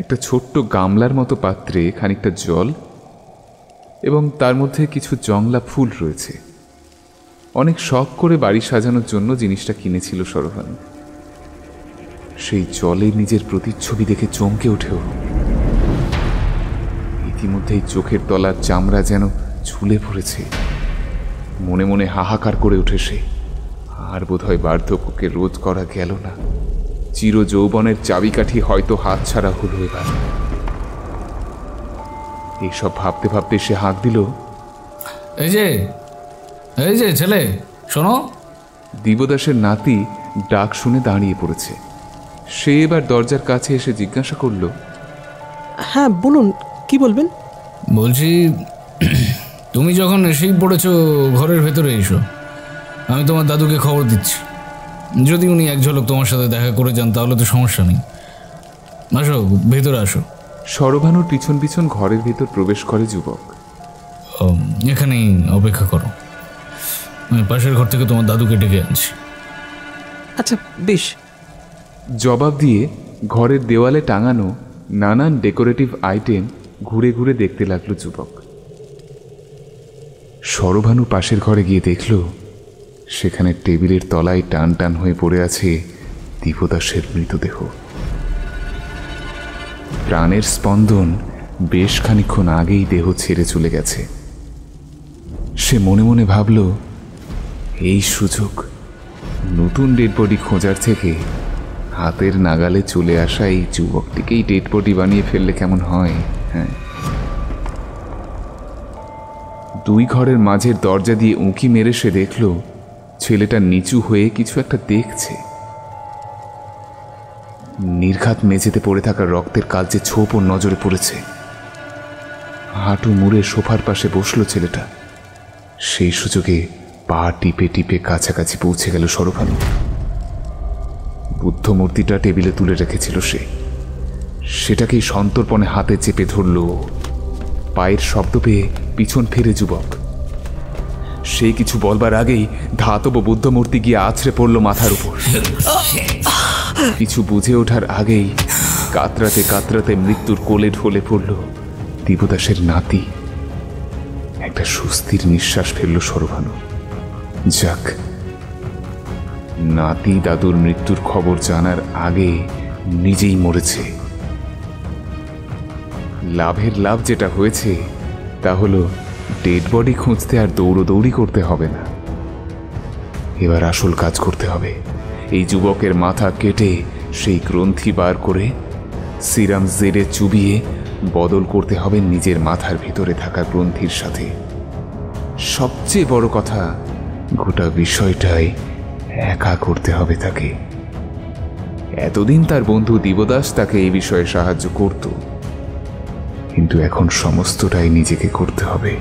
একটা ছোট্ট গামলার মতো পাত্রে খানিকটা জল এবং তার মধ্যে কিছু জংলা ফুল রয়েছে। অনেক শখ করে বাড়ি সাজানোর জন্য জিনিসটা কিনেছিল সরভানু। সেই জলে নিজের প্রতিচ্ছবি দেখে চমকে ওঠেও। ইতিমধ্যেই চোখের তলার চামড়া যেন ঝুলে পড়েছে। মনে মনে হাহাকার করে উঠে সে, আর বোধহয় বার্ধক্যকে রোধ করা গেল না। চির যৌবনের চাবিকাঠি হয়তো হাতছাড়া হলো এবার। এইসব ভাবতে ভাবতে সে হাঁক দিল, এই যে ছেলে, শোনো। দিবদাসের নাতি ডাক শুনে দাঁড়িয়ে পড়েছে। সে এবার দরজার কাছে এসে জিজ্ঞাসা করল, হ্যাঁ বলুন, কি বলবেন? বলছি, তুমি যখন এসেই পড়েছ ঘরের ভেতরে এসো, আমি তোমার দাদুকে খবর দিচ্ছি। যদি উনি এক ঝলক তোমার সাথে দেখা করে যান তাহলে তো সমস্যা নেই। আসো, ভেতরে আসো। সরভানুর পিছন পিছন ঘরের ভেতর প্রবেশ করে যুবক। এখানেই অপেক্ষা করো, আমি পাশের ঘর থেকে তোমার দাদুকে ডেকে আনছি। আচ্ছা বেশ। জবাব দিয়ে ঘরের দেওয়ালে টাঙানো নানান ডেকোরেটিভ আইটেম ঘুরে ঘুরে দেখতে লাগলো যুবক। সরভানু পাশের ঘরে গিয়ে দেখল সেখানে টেবিলের তলায় টান টান হয়ে পড়ে আছে দিবদাসের মৃতদেহ। প্রাণের স্পন্দন বেশ খানিকক্ষণ আগেই দেহ ছেড়ে চলে গেছে। সে মনে মনে ভাবল, এই সুযোগ, নতুন ডেড বডি খোঁজার থেকে হাতের নাগালে চলে আসা এই যুবকটিকেই ডেড বডি বানিয়ে ফেললে কেমন হয়। হ্যাঁ, দুই ঘরের মাঝের দরজা দিয়ে উঁকি মেরে সে দেখল ছেলেটা নিচু হয়ে কিছু একটা দেখছে। নির্ঘাত মেঝেতে পড়ে থাকা রক্তের কালচে ছোপ ওর নজরে পড়েছে। হাঁটু মুড়ে সোফার পাশে বসলো ছেলেটা। সেই সুযোগে পা টিপে টিপে কাছাকাছি পৌঁছে গেল সরভানু। বুদ্ধ মূর্তিটা টেবিলে তুলে রেখেছিল সে, সেটাকেই সন্তর্পণে হাতে চেপে ধরল। পায়ের শব্দ পেয়ে পিছন ফিরে যুবক। সেই কিছু বলবার আগেই ধাতব বুদ্ধ মূর্তি গিয়ে আছড়ে পড়ল মাথার উপর। কিছু বুঝে ওঠার আগেই কাতরাতে কাতরাতে মৃত্যুর কোলে ঢলে পড়ল দিবদাসের নাতি। একটা স্বস্তির নিঃশ্বাস ফেলল সরভানু। যাক, নাতি দাদুর মৃত্যুর খবর জানার আগে নিজেই মরেছে। লাভের লাভ যেটা হয়েছে তা হলো ডেড বডি খুঁজতে আর দৌড়োদৌড়ি করতে হবে না। এবার আসল কাজ করতে হবে। এই যুবকের মাথা কেটে সেই গ্রন্থি বার করে সিরাম জেডে চুবিয়ে বদল করতে হবে নিজের মাথার ভিতরে থাকা গ্রন্থির সাথে। সবচেয়ে বড় কথা, গোটা বিষয়টাই একা করতে হবে তাকে। এতদিন তার বন্ধু দিবদাস তাকে এই বিষয়ে সাহায্য করত, কিন্তু এখন সমস্তটাই নিজেকে করতে হবে।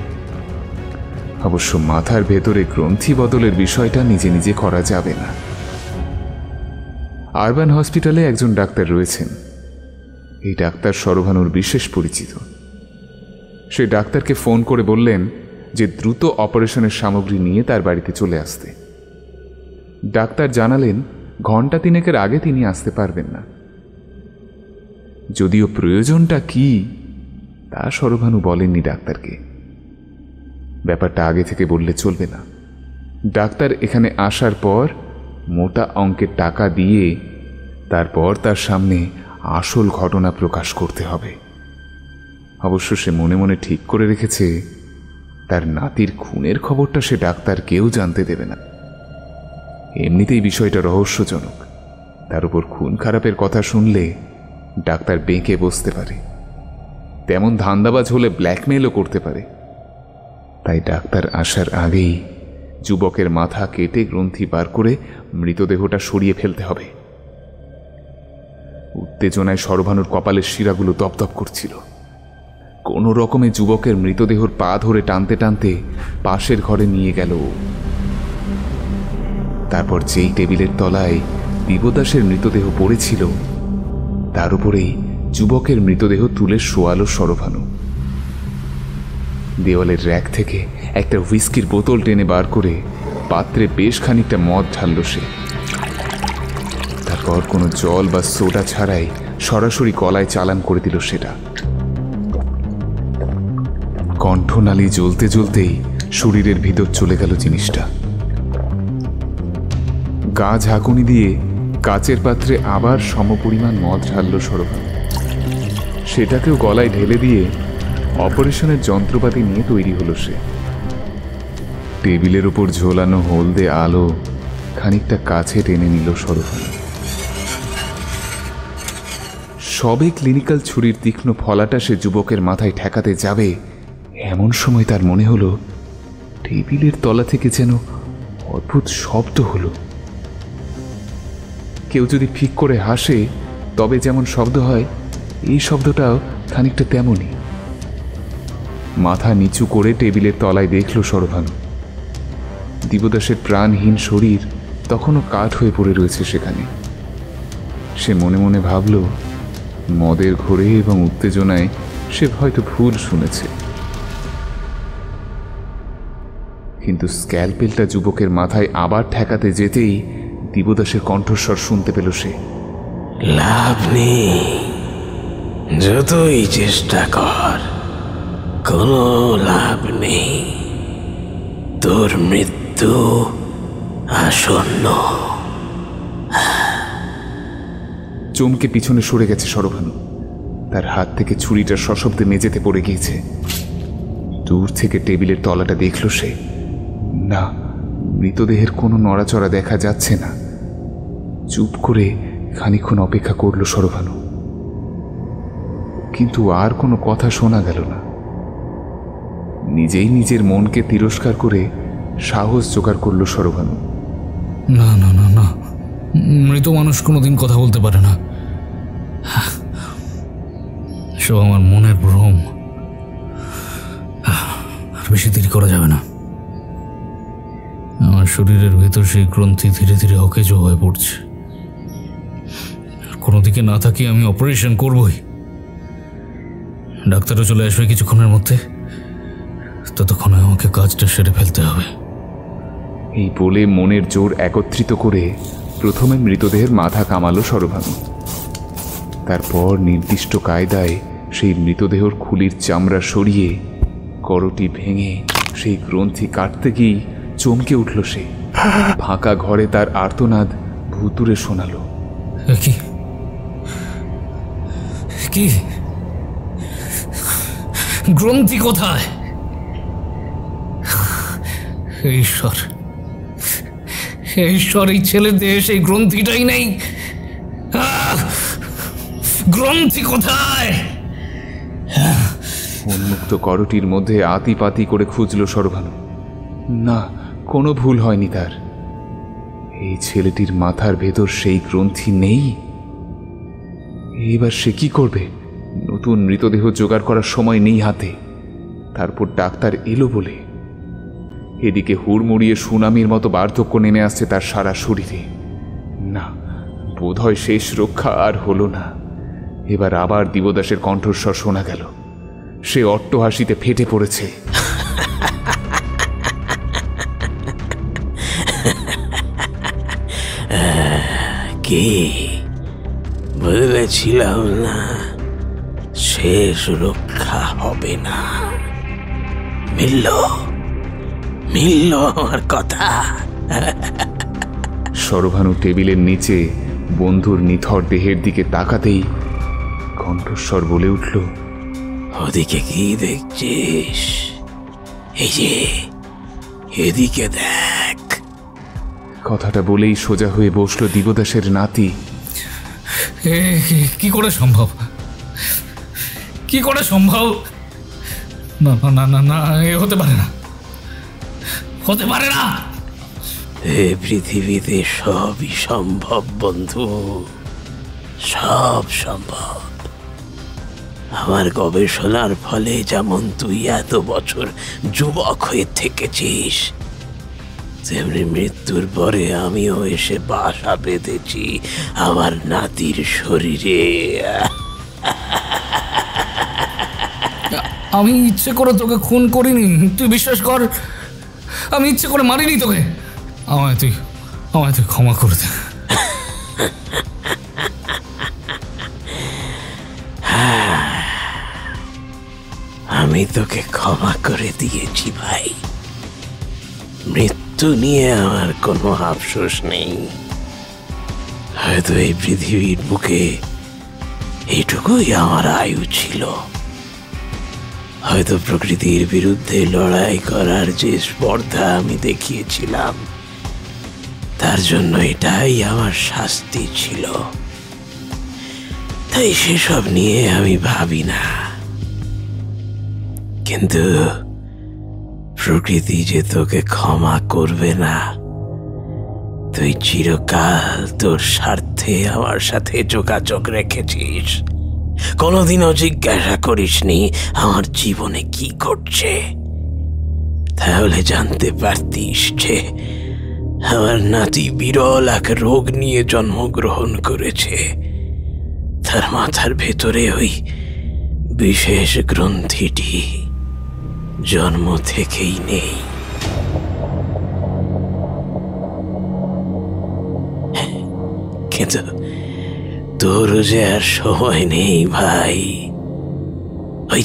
অবশ্য মাথার ভেতরে গ্রন্থি বদলের বিষয়টা নিজে নিজে করা যাবে না। আরবান হসপিটালে একজন ডাক্তার রয়েছেন। এই ডাক্তার সরভানুর বিশেষ পরিচিত। সে ডাক্তারকে ফোন করে বললেন যে দ্রুত অপারেশনের সামগ্রী নিয়ে তার বাড়িতে চলে আসতে। ডাক্তার জানালেন ঘণ্টা তিনেকের আগে তিনি আসতে পারবেন না। যদিও প্রয়োজনটা কি তা সরভানু বলেননি ডাক্তারকে। ব্যাপারটা আগে থেকে বললে চলবে না। ডাক্তার এখানে আসার পর মোটা অঙ্কের টাকা দিয়ে তারপর তার সামনে আসল ঘটনা প্রকাশ করতে হবে। অবশ্য সে মনে মনে ঠিক করে রেখেছে তার নাতির খুনের খবরটা সে ডাক্তার কেউ জানতে দেবে না। এমনিতেই বিষয়টা রহস্যজনক, তার উপর খুন খারাপের কথা শুনলে ডাক্তার বেঁকে বসতে পারে। তেমন ধান্দাবাজ হলে ব্ল্যাকমেলও করতে পারে। তাই ডাক্তার আসার আগেই যুবকের মাথা কেটে গ্রন্থি বার করে মৃতদেহটা সরিয়ে ফেলতে হবে। উত্তেজনায় সরভানুর কপালের শিরাগুলো দপদপ করছিল। কোনো রকমে যুবকের মৃতদেহর পা ধরে টানতে টানতে পাশের ঘরে নিয়ে গেল। তারপর যেই টেবিলের তলায় দিবদাসের মৃতদেহ পড়েছিল তার উপরেই যুবকের মৃতদেহ তুলে শোয়ালো সরভানু। দেওয়ালের র্যাক থেকে একটা হুইস্কির বোতল টেনে বার করে পাত্রে বেশ খানিকটা মদ ঢালল সে। তারপর কোনো জল বা সোডা ছাড়াই সরাসরি গলায় চালান করে দিল সেটা। কণ্ঠনালী জ্বলতে জ্বলতেই শরীরের ভিতর চলে গেল জিনিসটা। গা ঝাঁকুনি দিয়ে কাচের পাত্রে আবার সমপরিমাণ মদ ঢালল সরভানু। সেটাকেও গলায় ঢেলে দিয়ে অপারেশনের যন্ত্রপাতি নিয়ে তৈরি হলো সে। টেবিলের উপর ঝোলানো হলদে আলো খানিকটা কাছে টেনে নিল সরভানু। সবে ক্লিনিক্যাল ছুরির তীক্ষ্ণ ফলাটা সে যুবকের মাথায় ঠেকাতে যাবে এমন সময় তার মনে হলো টেবিলের তলা থেকে যেন অদ্ভুত শব্দ হলো। কেউ যদি ফিক করে হাসে তবে যেমন শব্দ হয় এই শব্দটাও খানিকটা তেমনই। মাথা নিচু করে টেবিলের তলায় দেখল সরভানু। দিবদাসের প্রাণহীন শরীর তখনও কাঠ হয়ে পড়ে রয়েছে সেখানে। সে মনে মনে ভাবল মদের ঘোরে এবং উত্তেজনায় সে হয়তো ভুল শুনেছে। কিন্তু স্ক্যালপেলটা যুবকের মাথায় আবার ঠেকাতে যেতেই দিবদাসের কণ্ঠস্বর শুনতে পেল সে। লাভ নেই, যতই চেষ্টা কর কোনো লাভ নেই, তোর মৃত্যু আসন্ন। চমকে পিছনে সরে গেছে সরভানু। তার হাত থেকে ছুরিটা সশব্দে মেঝেতে পড়ে গিয়েছে। দূর থেকে টেবিলের তলাটা দেখল সে। না, মৃতদেহের কোনো নড়াচড়া দেখা যাচ্ছে না। চুপ করে খানিকক্ষণ অপেক্ষা করল সরভানু, কিন্তু আর কোনো কথা শোনা গেল না। নিজেই নিজের মনকে তিরস্কার করে সাহস জোগাড় করল সরভানু। না না না না, মৃত মানুষ কোনোদিন কথা বলতে পারে না। সব আমার মনের ভ্রম। আর বেশি দেরি করা যাবে না। আমার শরীরের ভেতর সেই গ্রন্থি ধীরে ধীরে অকেজ হয়ে পড়ছে। কোনো দিকে না থাকি আমি অপারেশন করবই। ডাক্তারও চলে আসবে কিছুক্ষণের মধ্যে। ততক্ষণে আমাকে কাজটা সেরে ফেলতে হবে। এই বলে মনের জোর একত্রিত করে প্রথমে মৃতদেহের মাথা কামালো সরভানু। তারপর নির্দিষ্ট কায়দায় সেই মৃতদেহর খুলির চামড়া সরিয়ে করটি ভেঙে সেই গ্রন্থি কাটতে গিয়ে চমকে উঠল সে। ফাঁকা ঘরে তার আর্তনাদ ভুতুরে শোনালো। কি কি গ্রন্থি কোথায়? ঈশ্বর, ঈশ্বর, এই ছেলের দেহে সেই গ্রন্থিটাই নেই। গ্রন্থি কোথায়? উন্মুক্ত করটির মধ্যে আতিপাতি করে খুঁজল সরভানু। না, কোনো ভুল হয়নি তার। এই ছেলেটির মাথার ভেতর সেই গ্রন্থি নেই। এবার সে কি করবে? নতুন মৃতদেহ জোগাড় করার সময় নেই হাতে। তারপর ডাক্তার এলো বলে। এদিকে হুড়মুড়িয়ে সুনামির মতো বার্ধক্য নেমে আসছে তার সারা শরীরে। না, বোধহয় শেষ রক্ষা আর হলো না। এবার আবার দিবদাসের কণ্ঠস্বর শোনা গেল। সে অট্টহাসিতে ফেটে পড়েছে। কি বলেছিলাম না শেষ রক্ষা হবে না? মিলল আমার কথা। সরভানু টেবিলের নিচে বন্ধুর নিথর দেহের দিকে তাকাতেই কণ্ঠস্বর বলে উঠল, ওদিকে কি দেখছিস? এই যে এদিকে দেখ। কথাটা বলেই সোজা হয়ে বসল দিবদাসের নাতি। কি করে সম্ভব? কি করে সম্ভব? না না না না, এ হতে পারে না, হতে পারে না। এ পৃথিবীতে সবই সম্ভব বন্ধু, সব সম্ভব। আমার গবেষণার ফলে যেমন তুই এত বছর যুবক হয়ে থেকেছিস, তেমনি মৃত্যুর পরে আমিও এসে বাসা বেঁধেছি আমার নাতির শরীরে। আমি ইচ্ছে করে তোকে খুন করিনি, তুই বিশ্বাস কর। আমি ইচ্ছে করে মারিনি তোকে। আমায় তুই ক্ষমা করে দে। আমি তোকে ক্ষমা করে দিয়েছি ভাই। মৃত্যু নিয়ে আমার কোনো আফসোস নেই। হয়তো এই পৃথিবীর বুকে এইটুকুই আমার আয়ু ছিল। হয়তো প্রকৃতির বিরুদ্ধে লড়াই করার যে স্পর্ধা আমি দেখিয়েছিলাম, তার জন্য এটাই আমার শাস্তি ছিল। তাই সেসব নিয়ে আমি ভাবি না। কিন্তু প্রকৃতি যে তোকে ক্ষমা করবে না। তুই চিরকাল তোর স্বার্থে আমার সাথে যোগাযোগ রেখেছিস, কোনোদিনও জিজ্ঞাসা করিসনি আমার জীবনে কি ঘটছে। তাহলে জানতে পারতিস যে আমার নাতি বিরল এক রোগ নিয়ে জন্মগ্রহণ করেছে। তার মাথার ভেতরে ওই বিশেষ গ্রন্থিটি জন্ম থেকেই নেই। কিন্তু তোর যে আর সময় নেই ভাই। ওই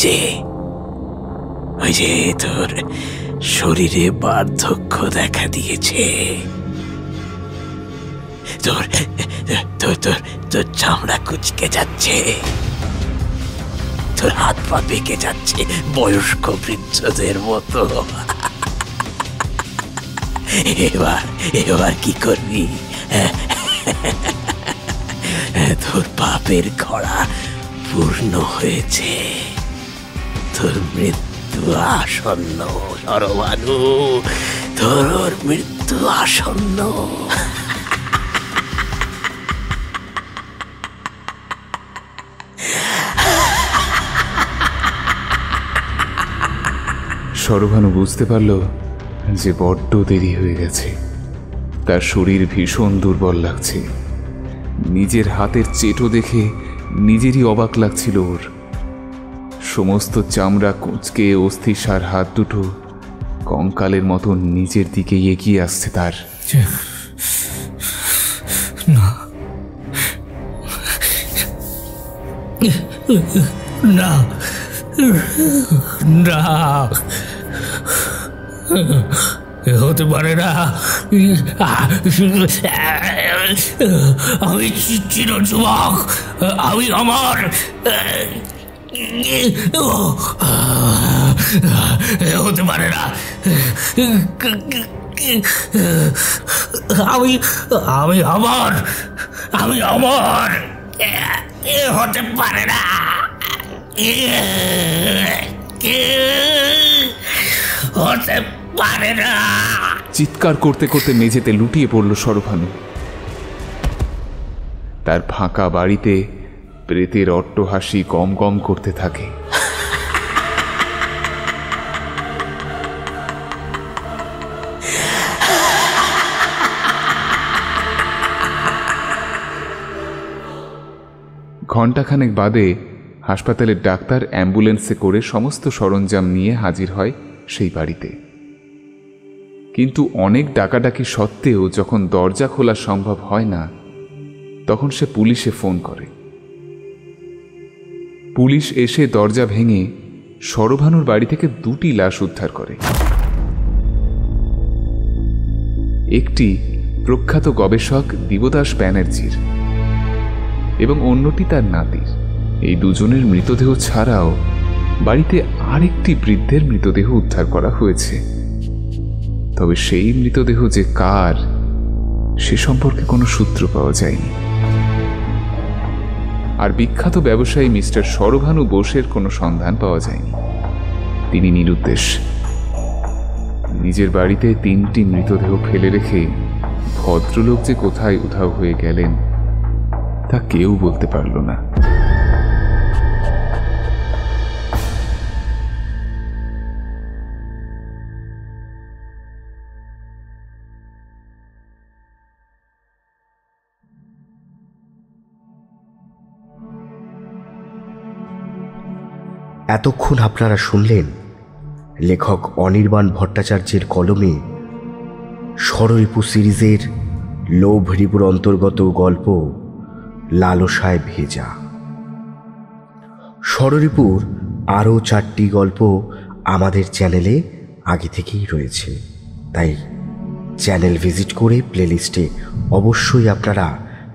যে তোর শরীরে বার্ধক্য দেখা দিয়েছে। তোর তোর তোর তোর চামড়া কুচকে যাচ্ছে, তোর হাত পা পেকে যাচ্ছে বয়স্ক বৃদ্ধদের মতো। এবার কি করবি? তোর পাপের ঘোড়া পূর্ণ হয়েছে। তোর মৃত্যু আসন্ন সরবানু, তোর মৃত্যু আসন্ন। সরভানু বুঝতে পারল যে বড্ড দেরি হয়ে গেছে। তার শরীর ভীষণ দুর্বল লাগছে। নিজের হাতের চেটো দেখে নিজেরই অবাক লাগছিল ওর। সমস্ত চামড়া কুঁচকে অস্থিসার হাত দুটো কঙ্কালের মতো নিজের দিকে এগিয়ে আসছে তার। না না, হতে পারে না। আমি চির যুবক, আমি আমার হতে পারে না। আমি আমার হতে পারে না। হতে পারে না। চিৎকার করতে করতে মেঝেতে লুটিয়ে পড়ল সরভানু। তার ফাঁকা বাড়িতে প্রেতের অট্টহাসি গম গম করতে থাকে। ঘণ্টাখানেক বাদে হাসপাতালের ডাক্তার অ্যাম্বুলেন্সে করে সমস্ত সরঞ্জাম নিয়ে হাজির হয় সেই বাড়িতে। কিন্তু অনেক ডাকাডাকি সত্ত্বেও যখন দরজা খোলা সম্ভব হয় না, তখন সে পুলিশে ফোন করে। পুলিশ এসে দরজা ভেঙে সরভানুর বাড়ি থেকে 2টি লাশ উদ্ধার করে। একটি প্রখ্যাত গবেষক দিবদাস ব্যানার্জির এবং অন্যটি তার নাতির। এই দুজনের মৃতদেহ ছাড়াও বাড়িতে আরেকটি বৃদ্ধের মৃতদেহ উদ্ধার করা হয়েছে। তবে সেই মৃতদেহ যে কার, সে সম্পর্কে কোনো সূত্র পাওয়া যায়নি। আর বিখ্যাত ব্যবসায়ী মিস্টার সরভানু বোসের কোনো সন্ধান পাওয়া যায়নি। তিনি নিরুদ্দেশ। নিজের বাড়িতে 3টি মৃতদেহ ফেলে রেখে ভদ্রলোক যে কোথায় উধাও হয়ে গেলেন তা কেউ বলতে পারল না। এতক্ষণ আপনারা শুনলেন লেখক অনির্বাণ ভট্টাচার্যের কলমে ষড়রিপু সিরিজের লোভ রিপুর অন্তর্গত গল্প লালসায় ভেজা। ষড়রিপুর আরও 4টি গল্প আমাদের চ্যানেলে আগে থেকেই রয়েছে, তাই চ্যানেল ভিজিট করে প্লেলিস্টে অবশ্যই আপনারা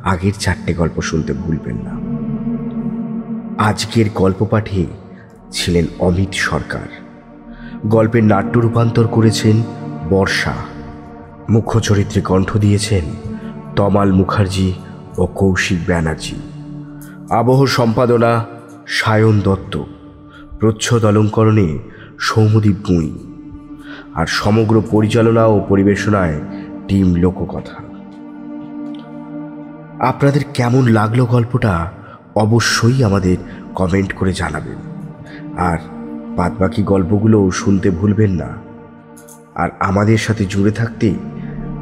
আগের 4টে গল্প শুনতে ভুলবেন না। আজকের গল্প পাঠে ছিলেন অমিত সরকার। গল্পের নাট্য রূপান্তর করেছেন বর্ষা। মুখ্য চরিত্রে কণ্ঠ দিয়েছেন তমাল মুখার্জি ও কৌশিক ব্যানার্জি। আবহ সম্পাদনা সায়ন দত্ত, প্রচ্ছদ অলঙ্করণে সৌমদীপ গুঁই, আর সমগ্র পরিচালনা ও পরিবেশনায় টিম লোককথা। আপনাদের কেমন লাগলো গল্পটা অবশ্যই আমাদের কমেন্ট করে জানাবেন, আর বাদবাকি গল্পগুলোও শুনতে ভুলবেন না। আর আমাদের সাথে জুড়ে থাকতে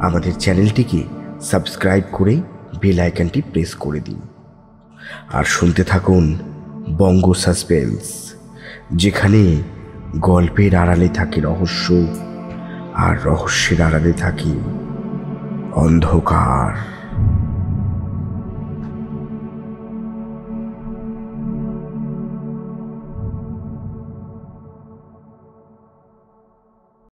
আমাদের চ্যানেলটিকে সাবস্ক্রাইব করে বেল আইকনটি প্রেস করে দিন। আর শুনতে থাকুন বঙ্গ সাসপেন্স, যেখানে গল্পের আড়ালে থাকে রহস্য, আর রহস্যের আড়ালে থাকে অন্ধকার।